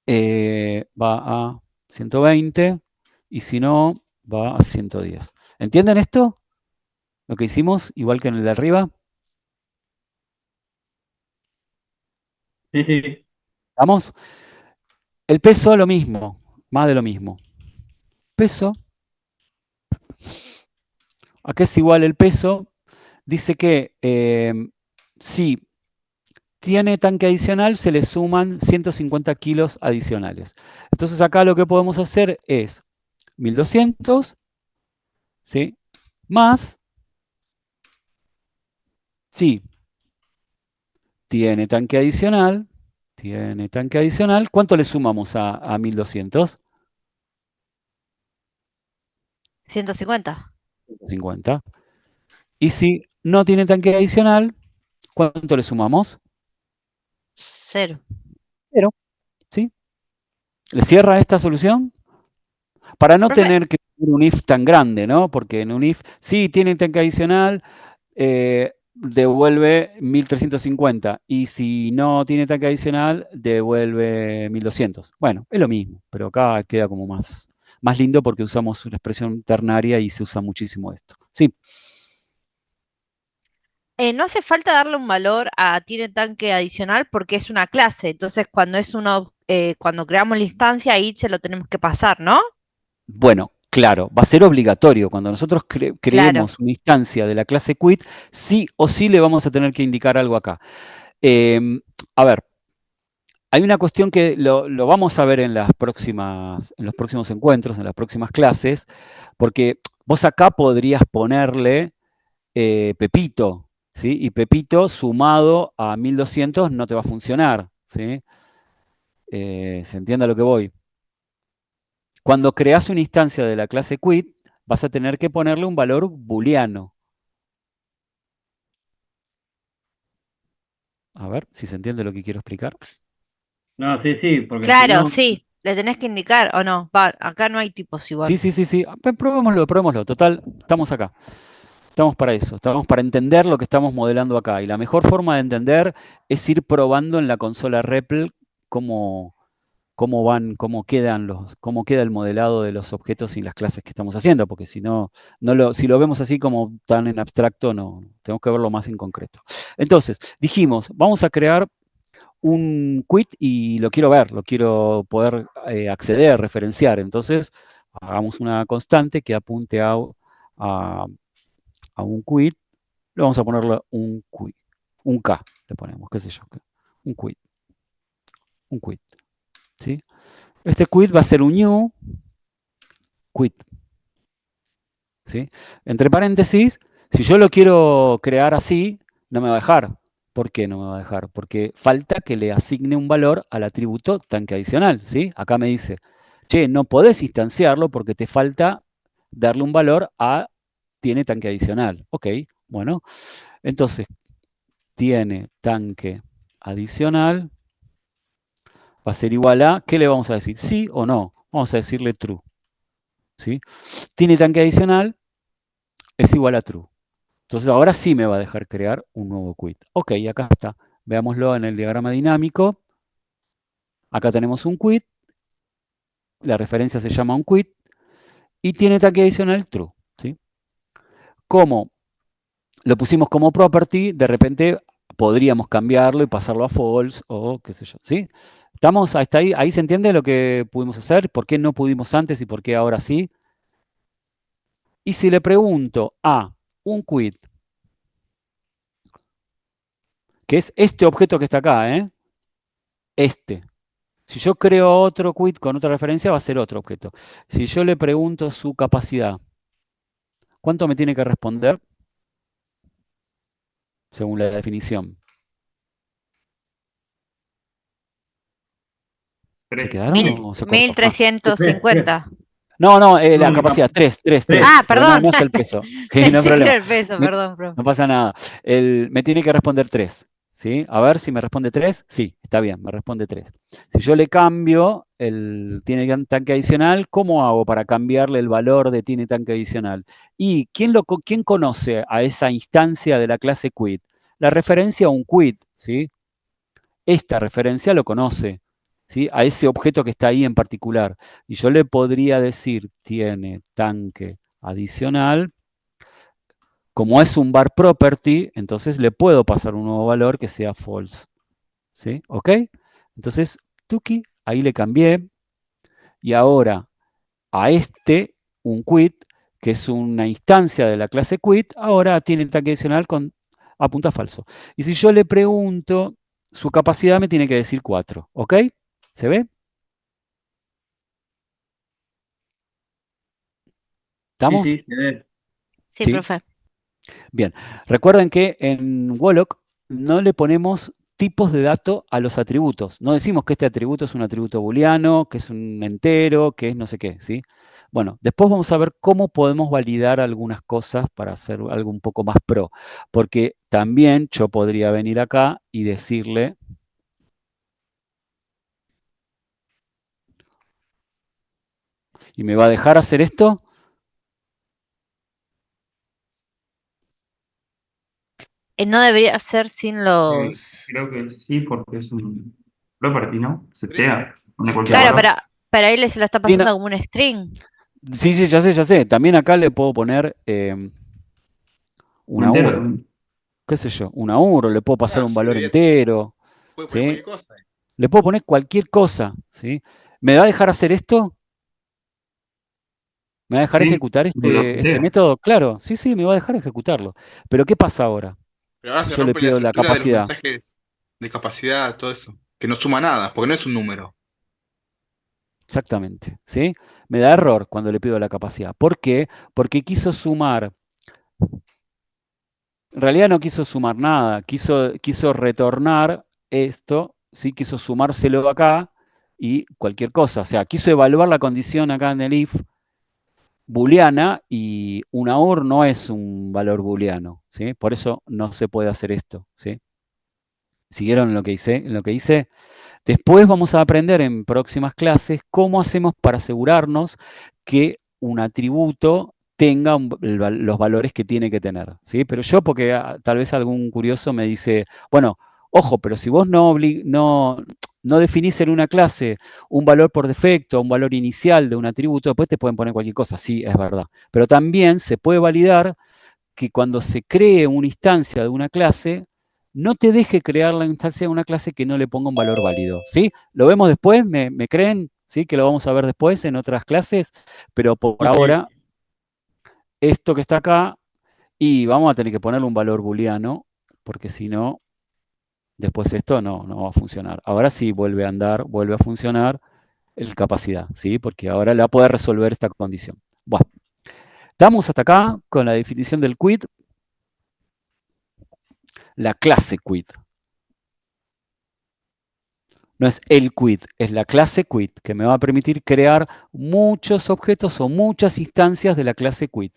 va a 120 y si no, va a 110. ¿Entienden esto? Lo que hicimos, igual que en el de arriba. Sí, sí. ¿Vamos? El peso, lo mismo, más de lo mismo. Peso, acá es igual el peso. Dice que si tiene tanque adicional, se le suman 150 kilos adicionales. Entonces acá lo que podemos hacer es 1200, ¿sí? Más, sí, tiene tanque adicional, ¿cuánto le sumamos a 1200? 150. 50. Y si no tiene tanque adicional, ¿cuánto le sumamos? 0. 0, ¿sí? ¿Le cierra esta solución? Para no Profe, tener que tener un if tan grande, ¿no? Porque en un if, sí, tiene tanque adicional, devuelve 1350. Y si no tiene tanque adicional, devuelve 1200. Bueno, es lo mismo, pero acá queda como más lindo porque usamos una expresión ternaria y se usa muchísimo esto. Sí, no hace falta darle un valor a tiene tanque adicional porque es una clase. Entonces, cuando creamos la instancia, ahí se lo tenemos que pasar, ¿no? bueno, claro, va a ser obligatorio. Cuando nosotros Claro. creemos una instancia de la clase quit, sí o sí le vamos a tener que indicar algo acá. A ver, hay una cuestión que lo vamos a ver en los próximos encuentros, en las próximas clases, porque vos acá podrías ponerle Pepito, ¿sí? Y Pepito sumado a 1200 no te va a funcionar, ¿sí? ¿Se entiende a lo que voy? Cuando creas una instancia de la clase quit, vas a tener que ponerle un valor booleano. A ver si se entiende lo que quiero explicar. No, sí, sí, porque si Claro, no, sí. Le tenés que indicar o no. Va, acá no hay tipos Sí, igual. sí, sí, sí. Probémoslo, probémoslo. Total, estamos acá. Estamos para eso, estamos para entender lo que estamos modelando acá. Y la mejor forma de entender es ir probando en la consola REPL cómo cómo queda el modelado de los objetos y las clases que estamos haciendo, porque si no, si lo vemos así como tan en abstracto, no, tenemos que verlo más en concreto. Entonces, dijimos, vamos a crear un quit y lo quiero ver, lo quiero poder acceder, referenciar. Entonces, hagamos una constante que apunte a un quit. Le vamos a ponerle un quit, un K, le ponemos, qué sé yo, un quit, un quit, ¿sí? Este quit va a ser un new quit, ¿sí? Entre paréntesis, Si yo lo quiero crear así, no me va a dejar. ¿Por qué no me va a dejar? Porque falta que le asigne un valor al atributo tanque adicional, ¿sí? Acá me dice, che, no podés instanciarlo porque te falta darle un valor a tiene tanque adicional. Ok, bueno, entonces tiene tanque adicional va a ser igual a, ¿qué le vamos a decir? ¿Sí o no? Vamos a decirle true, ¿sí? Tiene tanque adicional es igual a true. Entonces ahora sí me va a dejar crear un nuevo quit. Ok, acá está. Veámoslo en el diagrama dinámico. Acá tenemos un quit. La referencia se llama un quit. Y tiene tanque adicional true, ¿sí? Como lo pusimos como property, de repente podríamos cambiarlo y pasarlo a false o qué sé yo, ¿sí? ¿Estamos hasta ahí? ¿Ahí se entiende lo que pudimos hacer? ¿Por qué no pudimos antes y por qué ahora sí? Y si le pregunto a un quit, que es este objeto que está acá, este. Si yo creo otro quit con otra referencia, va a ser otro objeto. Si yo le pregunto su capacidad, ¿cuánto me tiene que responder? Según la definición. ¿Se 3. quedaron o se cortó? 1350. No, No, la la capacidad, 3, Ah, pero perdón. no es el peso. Sí, no hay Pensé que problema. era el peso, Me- perdón, profe. No pasa nada. Me tiene que responder 3, ¿sí? A ver si me responde 3. Sí, está bien, me responde 3. Si yo le cambio el tiene tanque adicional, ¿cómo hago para cambiarle el valor de tiene tanque adicional? ¿Y quién conoce a esa instancia de la clase quit? La referencia a un quit, ¿sí? Esta referencia lo conoce, ¿sí? A ese objeto que está ahí en particular. Y yo le podría decir, tiene tanque adicional. Como es un var property, entonces le puedo pasar un nuevo valor que sea false. ¿Sí? ¿Ok? Entonces, tuki, ahí le cambié. Y ahora a este, un quit, que es una instancia de la clase quit, ahora tiene tanque adicional con apunta a falso. Y si yo le pregunto, su capacidad me tiene que decir 4. ¿Ok? ¿Se ve? Sí, ¿Estamos? sí, se ve. Sí, ¿Sí? profe. Bien. Recuerden que en Walloc no le ponemos tipos de dato a los atributos. No decimos que este atributo es un atributo booleano, que es un entero, que es no sé qué, ¿sí? Bueno, después vamos a ver cómo podemos validar algunas cosas para hacer algo un poco más pro. Porque también yo podría venir acá y decirle, ¿y me va a dejar hacer esto? No debería ser sin Eh, los... creo que sí, porque es un property, ¿no? Setea, pone cualquier Claro, Claro. valor. pero ahí se lo está Sí, no- pasando como un string. sí, sí, ya sé, ya sé. También acá le puedo poner Un una entero UR, también. qué sé yo, una UR, o le puedo pasar Claro, un sí, valor entero, puede poner ¿sí? cualquier cosa. Le puedo poner cualquier cosa, ¿sí? ¿Me va a dejar hacer esto? ¿Me va a dejar Sí, ejecutar me lo este setea. método? Claro, sí, sí, me va a dejar ejecutarlo. Pero ¿qué pasa ahora? Pero ahora Si se yo le rompe la pido la estructura de los capacidad. mensajes de capacidad, todo eso. Que no suma nada, porque no es un número. Exactamente, ¿sí? Me da error cuando le pido la capacidad. ¿Por qué? Porque quiso sumar. En realidad no quiso sumar nada, quiso retornar esto, ¿sí? Quiso sumárselo acá y cualquier cosa. O sea, quiso evaluar la condición acá en el if booleana y una UR no es un valor booleano, ¿sí? Por eso no se puede hacer esto, ¿sí? ¿Siguieron lo que hice? Después vamos a aprender en próximas clases cómo hacemos para asegurarnos que un atributo tenga los valores que tiene que tener, ¿sí? Pero yo, porque tal vez algún curioso me dice, bueno, ojo, pero si vos no definís en una clase un valor por defecto, un valor inicial de un atributo, después te pueden poner cualquier cosa, sí, es verdad. Pero también se puede validar que cuando se cree una instancia de una clase, no te deje crear la instancia de una clase que no le ponga un valor válido, ¿sí? Lo vemos después, ¿me creen? ¿Sí? Que lo vamos a ver después en otras clases, pero por Sí, ahora, esto que está acá, y vamos a tener que ponerle un valor booleano, porque si no, después esto no va a funcionar. Ahora sí vuelve a andar, vuelve a funcionar el capacidad, ¿sí? Porque ahora le va a poder resolver esta condición. Bueno, estamos hasta acá con la definición del quit. la clase quit. No es el quit, es la clase quit, que me va a permitir crear muchos objetos o muchas instancias de la clase quit.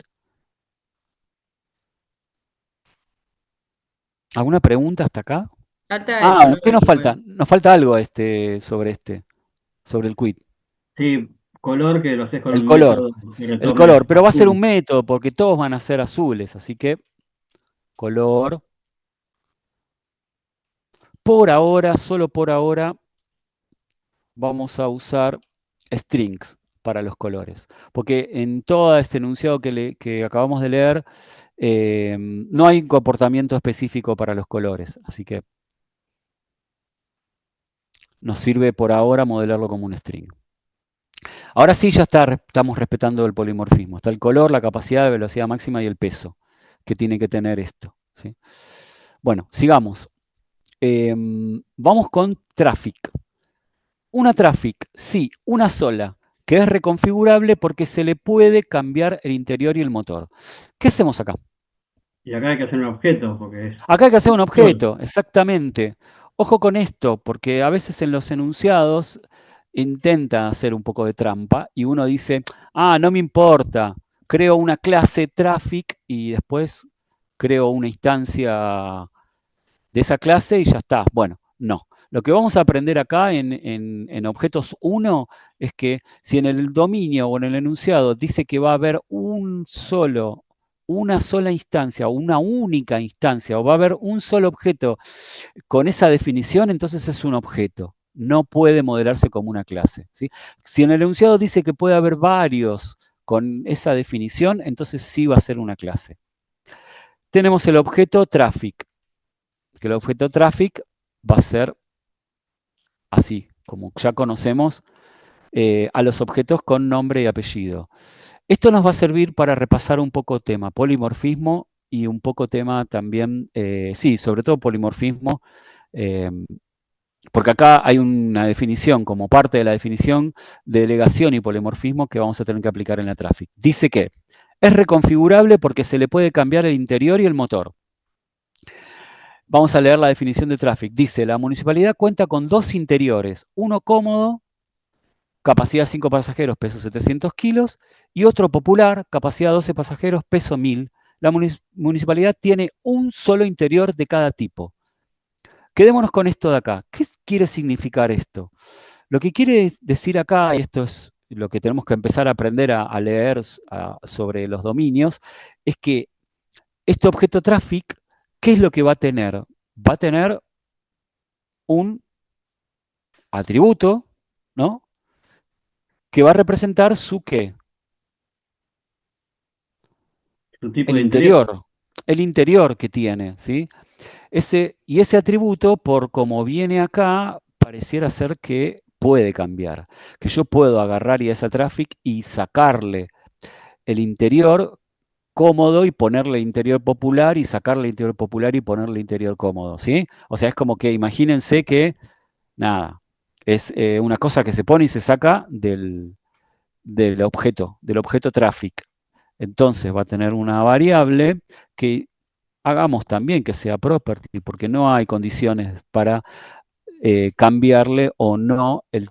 ¿Alguna pregunta hasta acá? Falta el Ah, color ¿qué nos falta? igual. Nos falta algo sobre el quit. Sí, color que lo haces con El un color. método que El retorne color, pero va a ser un azul. método porque todos van a ser azules, así que color. Por ahora, solo por ahora, vamos a usar strings para los colores. Porque en todo este enunciado que acabamos de leer, no hay un comportamiento específico para los colores. Así que nos sirve por ahora modelarlo como un string. Ahora sí ya estamos respetando el polimorfismo. Está el color, la capacidad de velocidad máxima y el peso que tiene que tener esto. ¿Sí? Bueno, sigamos. Vamos con traffic. Una traffic, sí, una sola, que es reconfigurable porque se le puede cambiar el interior y el motor. ¿Qué hacemos acá? Y acá hay que hacer un objeto, porque es Acá hay que hacer un sol. objeto, exactamente. Ojo con esto, porque a veces en los enunciados intenta hacer un poco de trampa y uno dice, ah, no me importa, creo una clase traffic y después creo una instancia de esa clase y ya está. Bueno, no. Lo que vamos a aprender acá en objetos 1 es que si en el dominio o en el enunciado dice que va a haber una sola instancia o una única instancia o va a haber un solo objeto con esa definición, entonces es un objeto. No puede modelarse como una clase. ¿Sí? Si en el enunciado dice que puede haber varios con esa definición, entonces sí va a ser una clase. Tenemos el objeto traffic, que el objeto traffic va a ser así, como ya conocemos a los objetos con nombre y apellido. Esto nos va a servir para repasar un poco tema polimorfismo y un poco tema también, sí, sobre todo polimorfismo, eh, porque acá hay una definición, como parte de la definición de delegación y polimorfismo que vamos a tener que aplicar en la traffic. Dice que es reconfigurable porque se le puede cambiar el interior y el motor. Vamos a leer la definición de traffic. Dice, la municipalidad cuenta con dos interiores, uno cómodo, capacidad 5 pasajeros, peso 700 kilos, y otro popular, capacidad 12 pasajeros, peso 1000. La municipalidad tiene un solo interior de cada tipo. Quedémonos con esto de acá. ¿Qué quiere significar esto? Lo que quiere decir acá, y esto es lo que tenemos que empezar a aprender a leer sobre los dominios, es que este objeto traffic, ¿qué es lo que va a tener? Va a tener un atributo, ¿no? Que va a representar su qué? un tipo El de interior. interior. El interior que tiene, ¿sí? Y ese atributo, por como viene acá, pareciera ser que puede cambiar. Que yo puedo agarrar y esa traffic y sacarle el interior cómodo y ponerle interior popular y sacarle interior popular y ponerle interior cómodo, ¿sí? O sea, es como que imagínense que, nada, es una cosa que se pone y se saca del objeto traffic. Entonces va a tener una variable que hagamos también que sea property, porque no hay condiciones para cambiarle o no el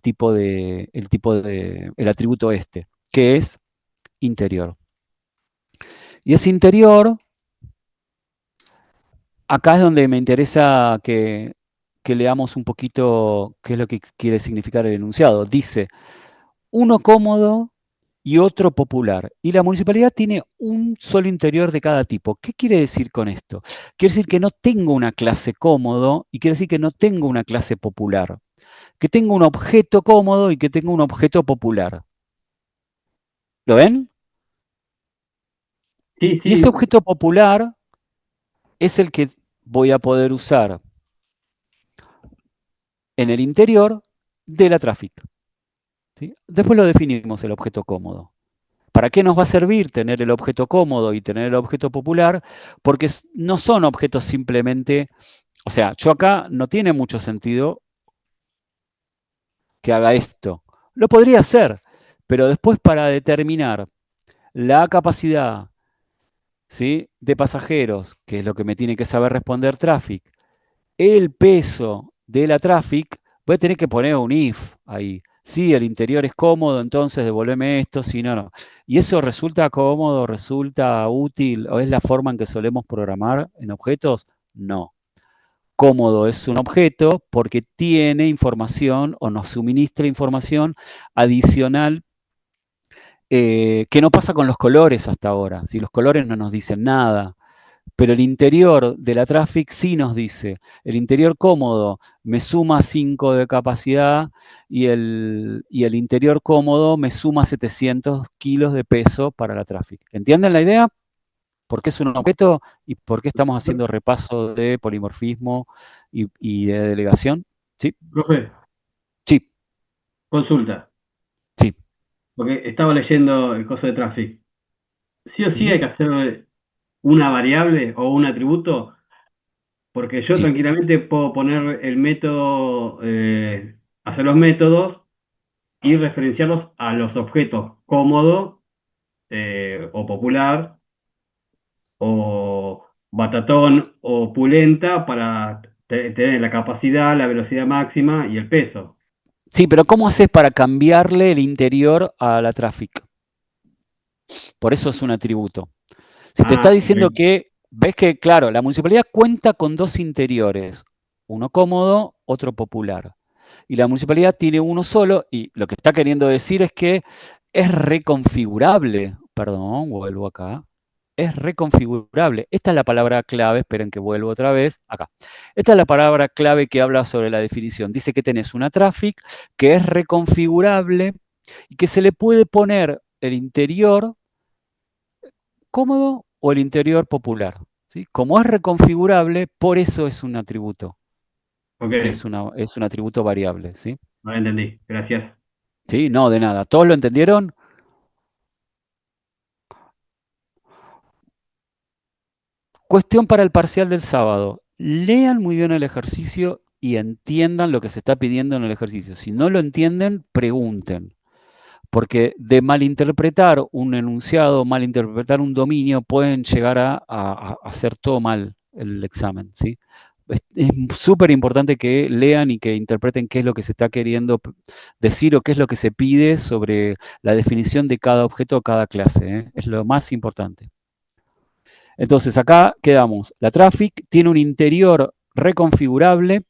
atributo este, que es interior. Y ese interior, acá es donde me interesa que leamos un poquito qué es lo que quiere significar el enunciado. Dice, uno cómodo y otro popular. Y la municipalidad tiene un solo interior de cada tipo. ¿Qué quiere decir con esto? Quiere decir que no tengo una clase cómodo y quiere decir que no tengo una clase popular. Que tengo un objeto cómodo y que tengo un objeto popular. ¿Lo ven? Sí, Y ese sí, objeto popular es el que voy a poder usar en el interior de la traffic. ¿Sí? Después lo definimos el objeto cómodo. ¿Para qué nos va a servir tener el objeto cómodo y tener el objeto popular? Porque no son objetos simplemente, o sea, yo acá no tiene mucho sentido que haga esto. Lo podría hacer, pero después para determinar la capacidad ¿sí? De pasajeros, que es lo que me tiene que saber responder Traffic, el peso de la Traffic, voy a tener que poner un if ahí. Si el interior es cómodo, entonces devolveme esto, si no, no. ¿Y eso resulta cómodo, resulta útil o es la forma en que solemos programar en objetos? No. Cómodo es un objeto porque tiene información o nos suministra información adicional que no pasa con los colores hasta ahora. Si los colores no nos dicen nada, pero el interior de la Traffic sí nos dice, el interior cómodo me suma 5 de capacidad y el interior cómodo me suma 700 kilos de peso para la Traffic. ¿Entienden la idea? ¿Por qué es un objeto y por qué estamos haciendo repaso de polimorfismo y de delegación? ¿Sí? Profe, Sí, consulta, sí. porque estaba leyendo el coso de Traffic. Sí o sí hay Ujú. que hacer una variable o un atributo, porque yo Sí. tranquilamente puedo poner el método, hacer los métodos y referenciarlos a los objetos cómodo o popular o batatón o pulenta para tener la capacidad, la velocidad máxima y el peso. Sí, pero ¿cómo haces para cambiarle el interior a la Traffic? Por eso es un atributo. Si te está Ah, diciendo ok. que, ves que, claro, la municipalidad cuenta con dos interiores, uno cómodo, otro popular. Y la municipalidad tiene uno solo, y lo que está queriendo decir es que es reconfigurable. Perdón, vuelvo acá. Es reconfigurable. Esta es la palabra clave, esperen que vuelvo otra vez, acá. Esta es la palabra clave que habla sobre la definición. Dice que tenés una traffic que es reconfigurable y que se le puede poner el interior cómodo o el interior popular. ¿Sí? Como es reconfigurable, por eso es un atributo, Ok, que es un atributo variable. ¿Sí? ahora entendí. Gracias. ¿Sí? No, de nada. ¿Todos lo entendieron? Cuestión para el parcial del sábado. Lean muy bien el ejercicio y entiendan lo que se está pidiendo en el ejercicio. Si no lo entienden, pregunten. Porque de malinterpretar un enunciado, malinterpretar un dominio, pueden llegar a hacer todo mal el examen. ¿Sí? Es súper importante que lean y que interpreten qué es lo que se está queriendo decir o qué es lo que se pide sobre la definición de cada objeto o cada clase. ¿Eh? Es lo más importante. Entonces acá quedamos. La traffic tiene un interior reconfigurable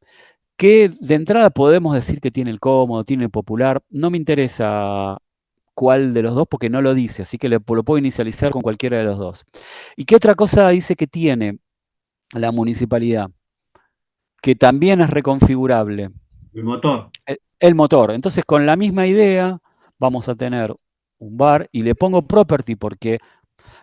que de entrada podemos decir que tiene el cómodo, tiene el popular. No me interesa cuál de los dos porque no lo dice, así que lo puedo inicializar con cualquiera de los dos. ¿Y qué otra cosa dice que tiene la municipalidad? Que también es reconfigurable. El motor. El motor. Entonces con la misma idea vamos a tener un bar y le pongo property porque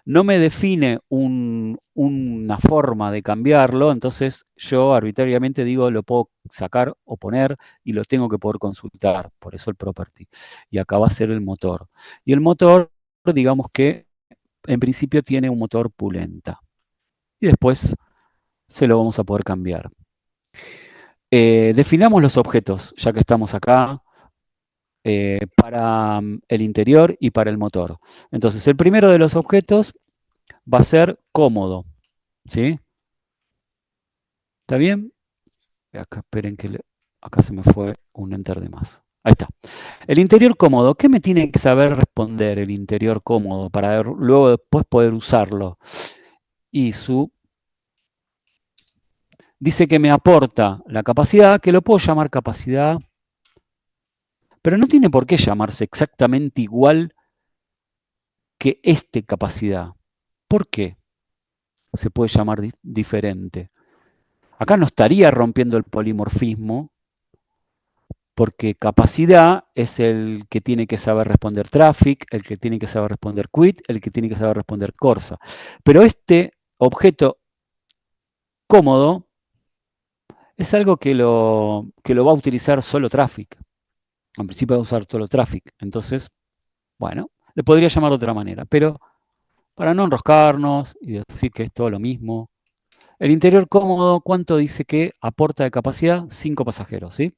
no me define una forma de cambiarlo, entonces yo arbitrariamente digo lo puedo sacar o poner y lo tengo que poder consultar, por eso el property. Y acá va a ser el motor. Y el motor, digamos que en principio tiene un motor pulenta. Y después se lo vamos a poder cambiar. Definamos los objetos, ya que estamos acá, para el interior y para el motor. Entonces, el primero de los objetos va a ser cómodo. ¿Sí? ¿Está bien? Acá esperen que acá se me fue un enter de más. Ahí está. El interior cómodo. ¿Qué me tiene que saber responder el interior cómodo para luego después poder usarlo? Y dice que me aporta la capacidad, que lo puedo llamar capacidad, pero no tiene por qué llamarse exactamente igual que capacidad. ¿Por qué se puede llamar diferente? Acá no estaría rompiendo el polimorfismo, porque capacidad es el que tiene que saber responder traffic, el que tiene que saber responder quit, el que tiene que saber responder corsa. Pero este objeto cómodo es algo que lo va a utilizar solo traffic. En principio va a usar solo traffic. Entonces, bueno, le podría llamar de otra manera. Pero para no enroscarnos y decir que es todo lo mismo, el interior cómodo, ¿cuánto dice que aporta de capacidad? 5 pasajeros, ¿sí?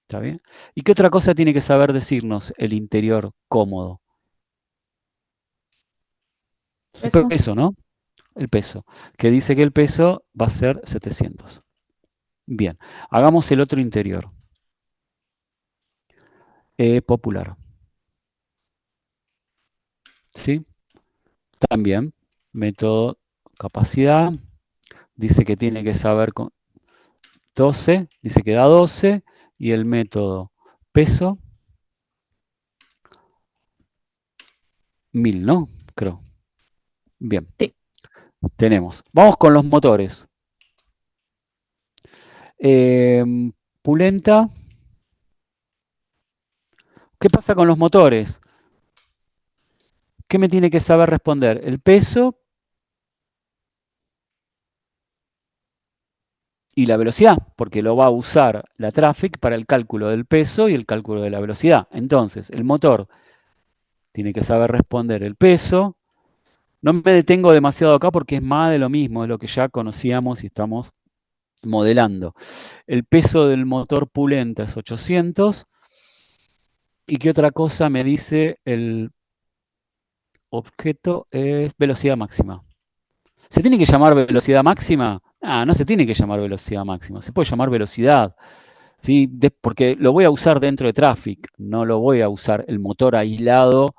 ¿Está bien? ¿Y qué otra cosa tiene que saber decirnos el interior cómodo? Eso. Eso, ¿no? el peso, que dice que el peso va a ser 700. Bien, hagamos el otro interior. Popular. ¿Sí? También, método capacidad, dice que tiene que saber con 12, dice que da 12, y el método peso, 1000, ¿no? Creo. Bien, Sí. tenemos. Vamos con los motores. Pulenta. ¿Qué pasa con los motores? ¿Qué me tiene que saber responder? El peso y la velocidad, porque lo va a usar la traffic para el cálculo del peso y el cálculo de la velocidad. Entonces, el motor tiene que saber responder el peso. No me detengo demasiado acá porque es más de lo mismo, es lo que ya conocíamos y estamos modelando. El peso del motor Pulenta es 800. ¿Y qué otra cosa me dice el objeto? Es velocidad máxima. ¿Se tiene que llamar velocidad máxima? Ah, no se tiene que llamar velocidad máxima, se puede llamar velocidad. ¿Sí? Porque lo voy a usar dentro de Traffic, no lo voy a usar el motor aislado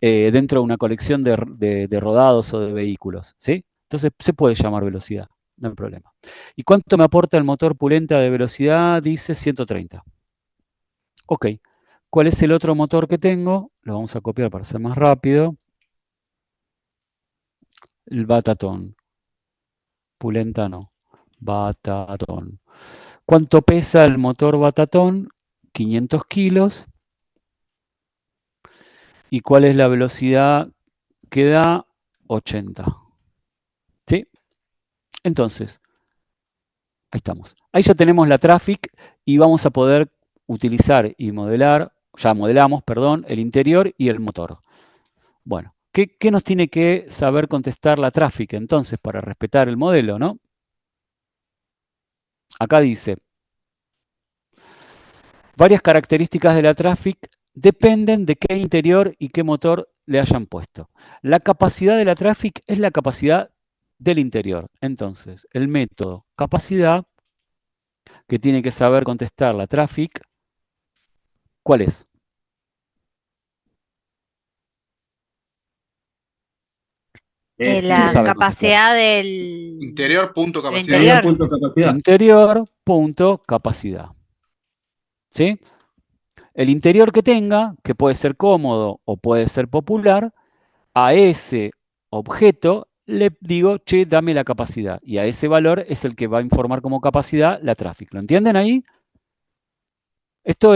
dentro de una colección de rodados o de vehículos. ¿Sí? Entonces se puede llamar velocidad, no hay problema. ¿Y cuánto me aporta el motor Pulenta de velocidad? Dice 130. Ok. ¿Cuál es el otro motor que tengo? Lo vamos a copiar para ser más rápido. El Batatón. Pulenta no. Batatón. ¿Cuánto pesa el motor Batatón? 500 kilos. ¿Y cuál es la velocidad que da? 80. ¿Sí? Entonces, ahí estamos. Ahí ya tenemos la traffic y vamos a poder utilizar y modelar, ya modelamos, perdón, el interior y el motor. Bueno, ¿qué nos tiene que saber contestar la traffic entonces para respetar el modelo, no? Acá dice, varias características de la traffic dependen de qué interior y qué motor le hayan puesto. La capacidad de la traffic es la capacidad del interior. Entonces, el método capacidad, que tiene que saber contestar la traffic, ¿cuál es? ¿Quién La sabe contestar? capacidad del Interior, punto, del capacidad. Interior, interior. punto, capacidad. Interior, punto, capacidad. ¿Sí? El interior que tenga, que puede ser cómodo o puede ser popular, a ese objeto le digo, che, dame la capacidad. Y a ese valor es el que va a informar como capacidad la traffic. ¿Lo entienden ahí? Esto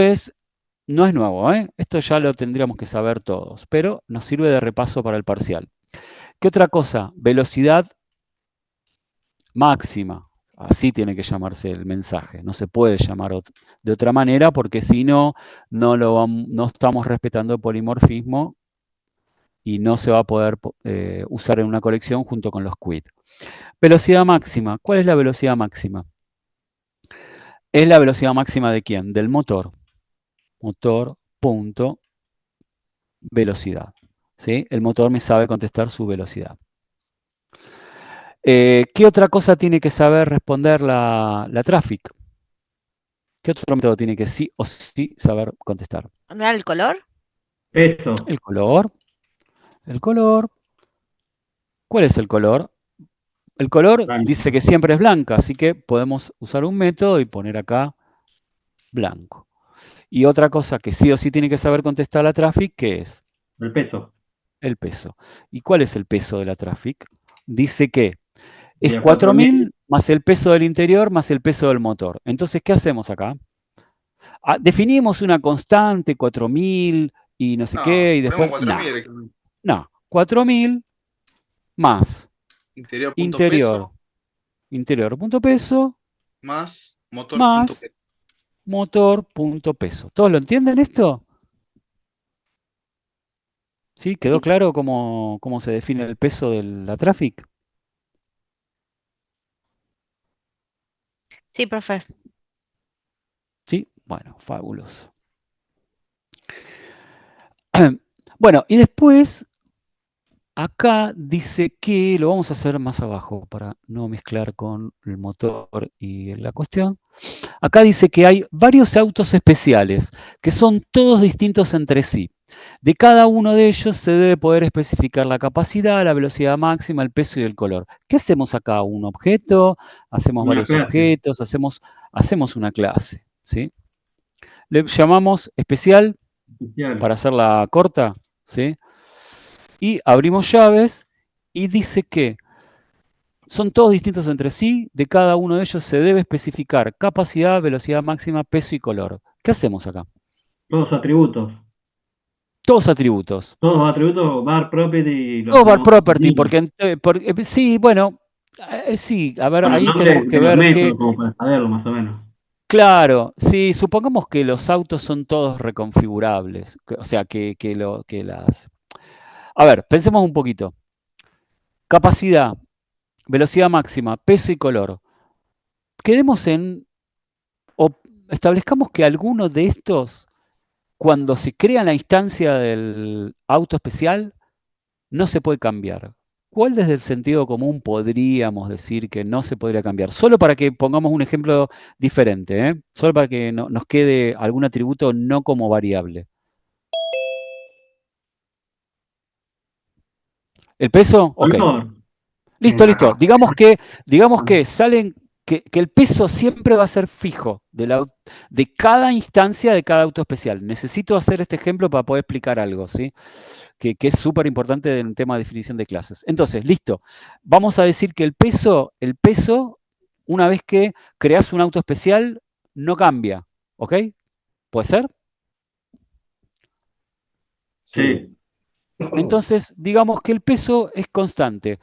no es nuevo, ¿eh? Esto ya lo tendríamos que saber todos, pero nos sirve de repaso para el parcial. ¿Qué otra cosa? Velocidad máxima. Así tiene que llamarse el mensaje. No se puede llamar de otra manera porque si no, no estamos respetando el polimorfismo y no se va a poder usar en una colección junto con los quit. Velocidad máxima. ¿Cuál es la velocidad máxima? ¿Es la velocidad máxima de quién? Del motor. Motor, punto, velocidad. ¿Sí? El motor me sabe contestar su velocidad. ¿Qué otra cosa tiene que saber responder la traffic? ¿Qué otro método tiene que sí o sí saber contestar? ¿No era el color? Eso. El color. El color. ¿Cuál es el color? El color Blanco. dice que siempre es blanca, así que podemos usar un método y poner acá blanco. Y otra cosa que sí o sí tiene que saber contestar la traffic, ¿qué es? El peso. El peso. ¿Y cuál es el peso de la traffic? Dice que es Sería 4000 más el peso del interior más el peso del motor. Entonces, ¿qué hacemos acá? Definimos una constante, 4000 y no sé No, qué, y ponemos después, 4000. no, 4000 más Interior, punto, interior, peso, interior punto peso, más motor, punto, más peso. motor punto peso. ¿Todos lo entienden esto? ¿Sí? ¿Quedó Sí. claro cómo se define el peso de la traffic? Sí, profe. Sí, bueno, fabuloso. Bueno, y después Acá dice que, lo vamos a hacer más abajo para no mezclar con el motor y la cuestión. Acá dice que hay varios autos especiales, que son todos distintos entre sí. De cada uno de ellos se debe poder especificar la capacidad, la velocidad máxima, el peso y el color. ¿Qué hacemos acá? ¿Un objeto? ¿Hacemos Una varios clase. objetos? ¿Hacemos una clase? ¿Sí? Le llamamos especial, Especial. para hacerla corta, ¿sí? Y abrimos llaves y dice que son todos distintos entre sí, de cada uno de ellos se debe especificar capacidad, velocidad máxima, peso y color. ¿Qué hacemos acá? Todos atributos. Todos atributos. Todos los atributos, var property, los Todos var tenemos property, definidos. sí, bueno, sí, a ver, Con los ahí tenemos nombres que de los ver que, métodos, como para saberlo más o menos. claro, sí, supongamos que los autos son todos reconfigurables, o sea, A ver, pensemos un poquito. Capacidad, velocidad máxima, peso y color. Quedemos o establezcamos que alguno de estos, cuando se crea la instancia del auto especial, no se puede cambiar. ¿Cuál desde el sentido común podríamos decir que no se podría cambiar? Solo para que pongamos un ejemplo diferente, ¿eh? Solo para que nos quede algún atributo no como variable. ¿El peso? Ok. Color. Listo, La listo. capacidad. Digamos que que el peso siempre va a ser fijo de cada instancia de cada auto especial. Necesito hacer este ejemplo para poder explicar algo, ¿sí? Que es súper importante en el tema de definición de clases. Entonces, listo. Vamos a decir que el peso, una vez que creas un auto especial, no cambia. ¿Ok? ¿Puede ser? Sí. Entonces, digamos que el peso es constante.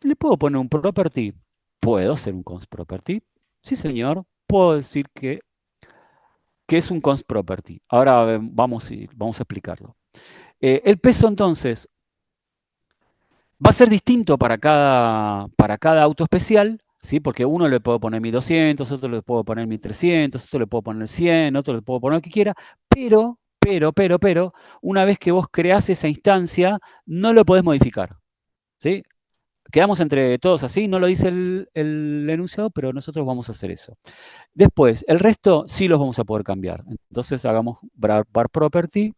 ¿Le puedo poner un property? ¿Puedo hacer un const property? Sí, señor. Puedo decir que es un const property. Ahora vamos a explicarlo. El peso entonces va a ser distinto para cada auto especial, ¿sí? Porque uno le puedo poner 1200, otro le puedo poner 1300, otro le puedo poner 100, otro le puedo poner lo que quiera, pero, una vez que vos creás esa instancia, no lo podés modificar, ¿sí? Quedamos entre todos así, no lo dice el enunciado, pero nosotros vamos a hacer eso. Después, el resto sí los vamos a poder cambiar. Entonces hagamos var property.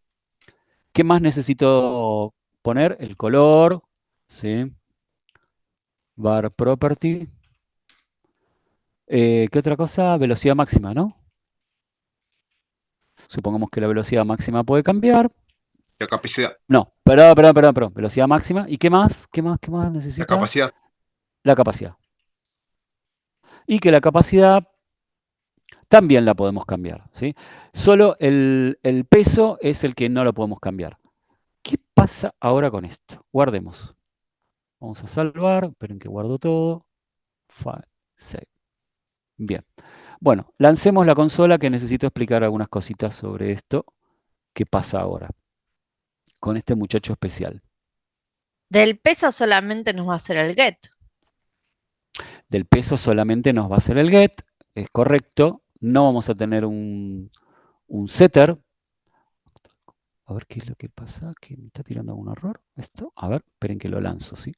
¿Qué más necesito poner? El color, ¿sí? Var property. ¿Qué otra cosa? Velocidad máxima, ¿no? Supongamos que la velocidad máxima puede cambiar. La capacidad. No, perdón. Velocidad máxima. ¿Y qué más? ¿Qué más La necesita? capacidad. La capacidad. Y que la capacidad también la podemos cambiar, ¿sí? Solo el peso es el que no lo podemos cambiar. ¿Qué pasa ahora con esto? Guardemos. Vamos a salvar, esperen que guardo todo. File, save. Bien. Bueno, lancemos la consola que necesito explicar algunas cositas sobre esto. ¿Qué pasa ahora con este muchacho especial? Del peso solamente nos va a hacer el get. Del peso solamente nos va a hacer el get, es correcto. No vamos a tener un setter. A ver qué es lo que pasa, que me está tirando algún error. Esto, a ver, esperen que lo lanzo, ¿sí?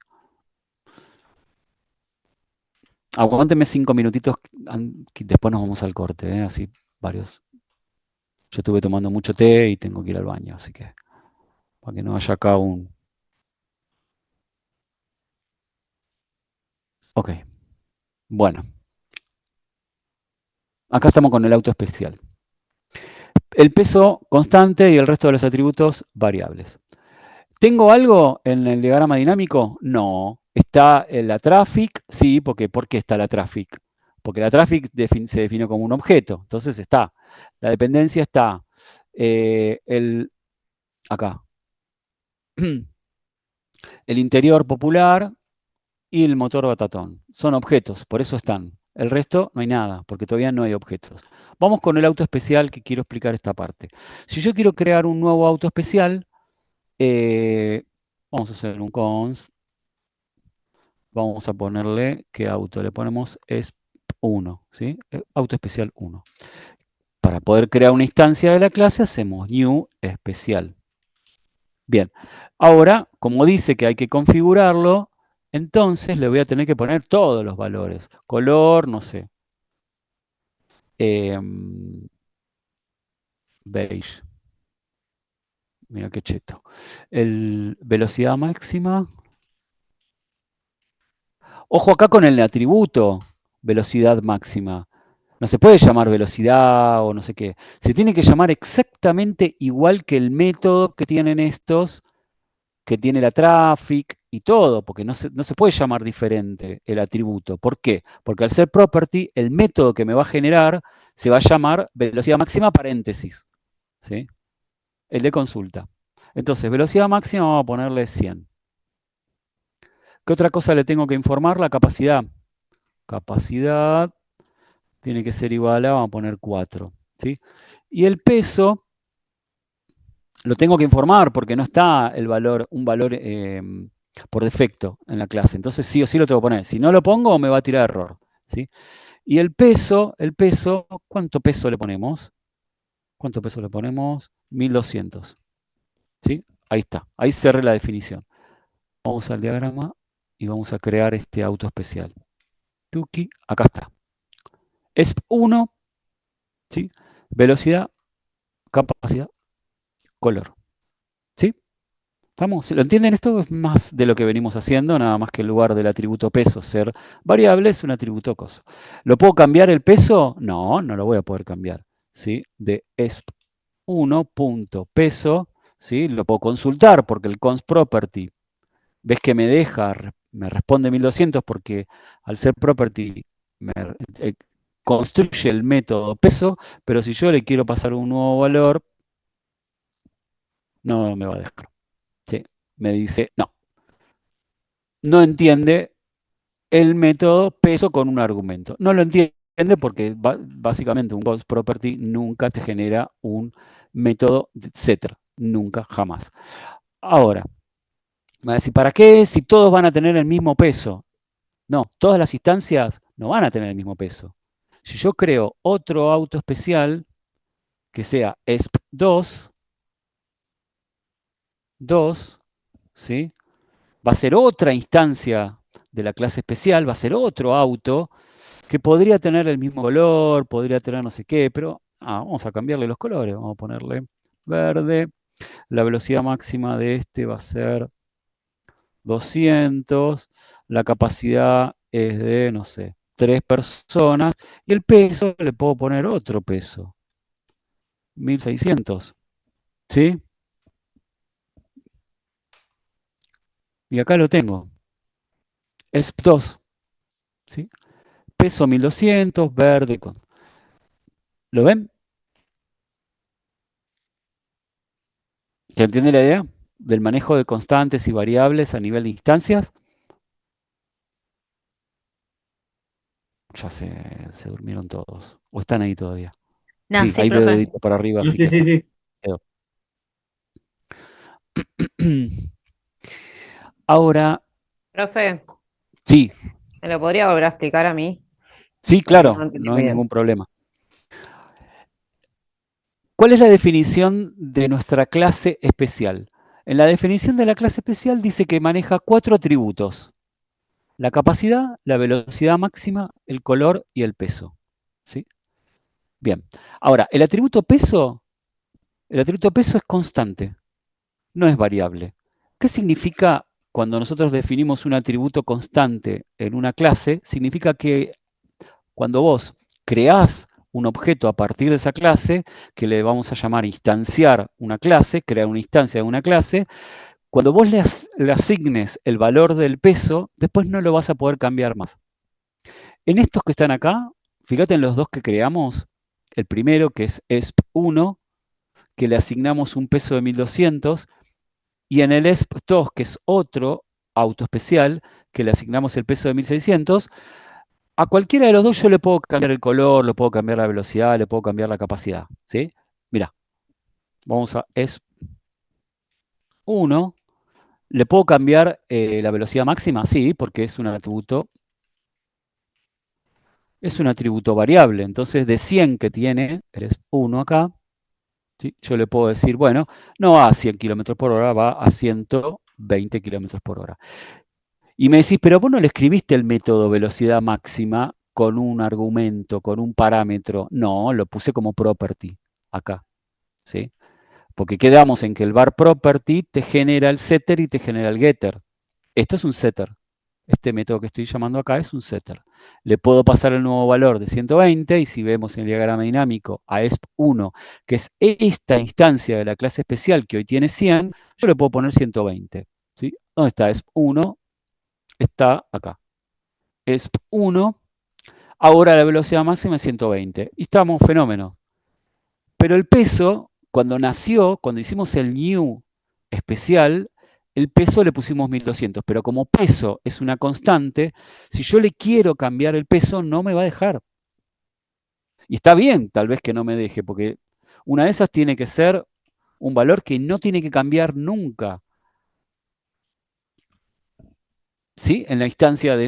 Aguántenme 5 minutitos, que después nos vamos al corte, ¿eh? Así varios. Yo estuve tomando mucho té y tengo que ir al baño, así que para que no haya acá un... Ok, bueno. Acá estamos con el auto especial. El peso constante y el resto de los atributos variables. ¿Tengo algo en el diagrama dinámico? No. ¿Está en la traffic? Sí, porque ¿por qué está la traffic? Porque la traffic se define como un objeto, entonces está. La dependencia está acá. El interior popular y el motor batatón. Son objetos, por eso están. El resto no hay nada, porque todavía no hay objetos. Vamos con el auto especial que quiero explicar esta parte. Si yo quiero crear un nuevo auto especial, vamos a hacer un const. Vamos a ponerle, ¿qué auto? Le ponemos es 1, ¿sí? Auto especial 1. Para poder crear una instancia de la clase hacemos new especial. Bien, ahora, como dice que hay que configurarlo, entonces le voy a tener que poner todos los valores. Color, no sé. Beige. Mira qué cheto. Velocidad máxima. Ojo acá con el atributo, velocidad máxima. No se puede llamar velocidad o no sé qué. Se tiene que llamar exactamente igual que el método que tienen estos, que tiene la traffic y todo, porque no se puede llamar diferente el atributo. ¿Por qué? Porque al ser property, el método que me va a generar se va a llamar velocidad máxima paréntesis, ¿sí? El de consulta. Entonces, velocidad máxima vamos a ponerle 100. ¿Qué otra cosa le tengo que informar? La capacidad. Capacidad tiene que ser igual a, vamos a poner 4, ¿sí? Y el peso lo tengo que informar porque no está el valor, un valor por defecto en la clase. Entonces sí o sí lo tengo que poner. Si no lo pongo me va a tirar error, ¿sí? Y el peso, ¿cuánto peso le ponemos? ¿Cuánto peso le ponemos? 1200, ¿sí? Ahí está, ahí cerré la definición. Vamos al diagrama y vamos a crear este auto especial. Tuki, acá está. Es 1, ¿sí? Velocidad, capacidad, color. ¿Sí? ¿Estamos? ¿Lo entienden? Esto es más de lo que venimos haciendo, nada más que en lugar del atributo peso ser variable, es un atributo coso. ¿Lo puedo cambiar el peso? No, no lo voy a poder cambiar. ¿Sí? De esp1.peso, ¿sí? Lo puedo consultar porque el const property, ves que me deja, me responde 1200 porque al ser property me construye el método peso, pero si yo le quiero pasar un nuevo valor, no me va a dejar. ¿Sí? Me dice, no entiende el método peso con un argumento. No lo entiende porque básicamente un const property nunca te genera un método setter. Nunca, jamás. Ahora, me va a decir, ¿para qué si todos van a tener el mismo peso? No, todas las instancias no van a tener el mismo peso. Si yo creo otro auto especial que sea esp2, ¿sí? Va a ser otra instancia de la clase especial, va a ser otro auto que podría tener el mismo color, podría tener no sé qué, pero vamos a cambiarle los colores, vamos a ponerle verde. La velocidad máxima de este va a ser 200, la capacidad es de, no sé, 3 personas, y el peso le puedo poner otro peso, 1600, ¿sí? Y acá lo tengo, ESP2, ¿sí? Peso 1200, verde, ¿lo ven? ¿Se entiende la idea del manejo de constantes y variables a nivel de instancias? Ya se durmieron todos. ¿O están ahí todavía? No, Sí, sí, ahí veo profe. dedito para arriba, No, así sí, que sí, sí. quedó. Ahora, Profe, sí, ¿me lo podría volver a explicar a mí? sí, Porque no lo claro, entendí no muy hay bien. ningún problema. ¿Cuál es la definición de nuestra clase especial? En la definición de la clase especial dice que maneja 4 atributos: la capacidad, la velocidad máxima, el color y el peso. ¿Sí? Bien. Ahora, el atributo peso es constante, no es variable. ¿Qué significa cuando nosotros definimos un atributo constante en una clase? Significa que cuando vos creás un objeto a partir de esa clase, que le vamos a llamar instanciar una clase, crear una instancia de una clase, cuando vos le asignes el valor del peso, después no lo vas a poder cambiar más. En estos que están acá, fíjate en los dos que creamos, el primero que es ESP1, que le asignamos un peso de 1200, y en el ESP2, que es otro auto especial, que le asignamos el peso de 1600, a cualquiera de los dos yo le puedo cambiar el color, le puedo cambiar la velocidad, le puedo cambiar la capacidad. ¿Sí? Mira, vamos a ESP1. ¿Le puedo cambiar la velocidad máxima? Sí, porque es un atributo variable. Entonces, de 100 que tiene, el ESP1 acá, ¿sí? Yo le puedo decir, bueno, no va a 100 km por hora, va a 120 km por hora. Y me decís, pero vos no le escribiste el método velocidad máxima con un argumento, con un parámetro. No, lo puse como property acá, ¿sí? Porque quedamos en que el var property te genera el setter y te genera el getter. Esto es un setter. Este método que estoy llamando acá es un setter. Le puedo pasar el nuevo valor de 120 y si vemos en el diagrama dinámico a ESP1, que es esta instancia de la clase especial que hoy tiene 100, yo le puedo poner 120. ¿Sí? ¿Dónde está ESP1? Está acá. ESP1, ahora la velocidad máxima es 120. Y estamos fenómenos. Pero el peso, cuando nació, cuando hicimos el new especial, el peso le pusimos 1200, pero como peso es una constante, si yo le quiero cambiar el peso, no me va a dejar. Y está bien, tal vez que no me deje, porque una de esas tiene que ser un valor que no tiene que cambiar nunca, ¿sí? En la instancia de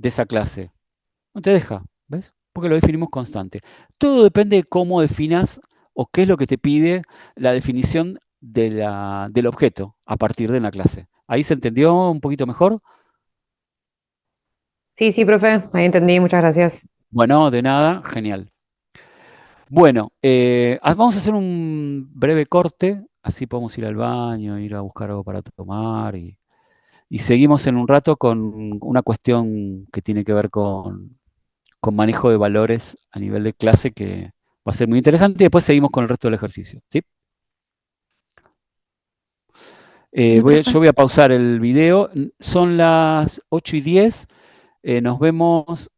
esa clase. No te deja, ¿ves? Porque lo definimos constante. Todo depende de cómo definas o qué es lo que te pide la definición del objeto a partir de la clase. ¿Ahí se entendió un poquito mejor? Sí, sí, profe, ahí entendí, muchas gracias. Bueno, de nada, genial. Bueno, vamos a hacer un breve corte, así podemos ir al baño, ir a buscar algo para tomar y seguimos en un rato con una cuestión que tiene que ver con manejo de valores a nivel de clase que va a ser muy interesante y después seguimos con el resto del ejercicio, ¿sí? Sí, profe. Yo voy a pausar el video, son las 8:10, nos vemos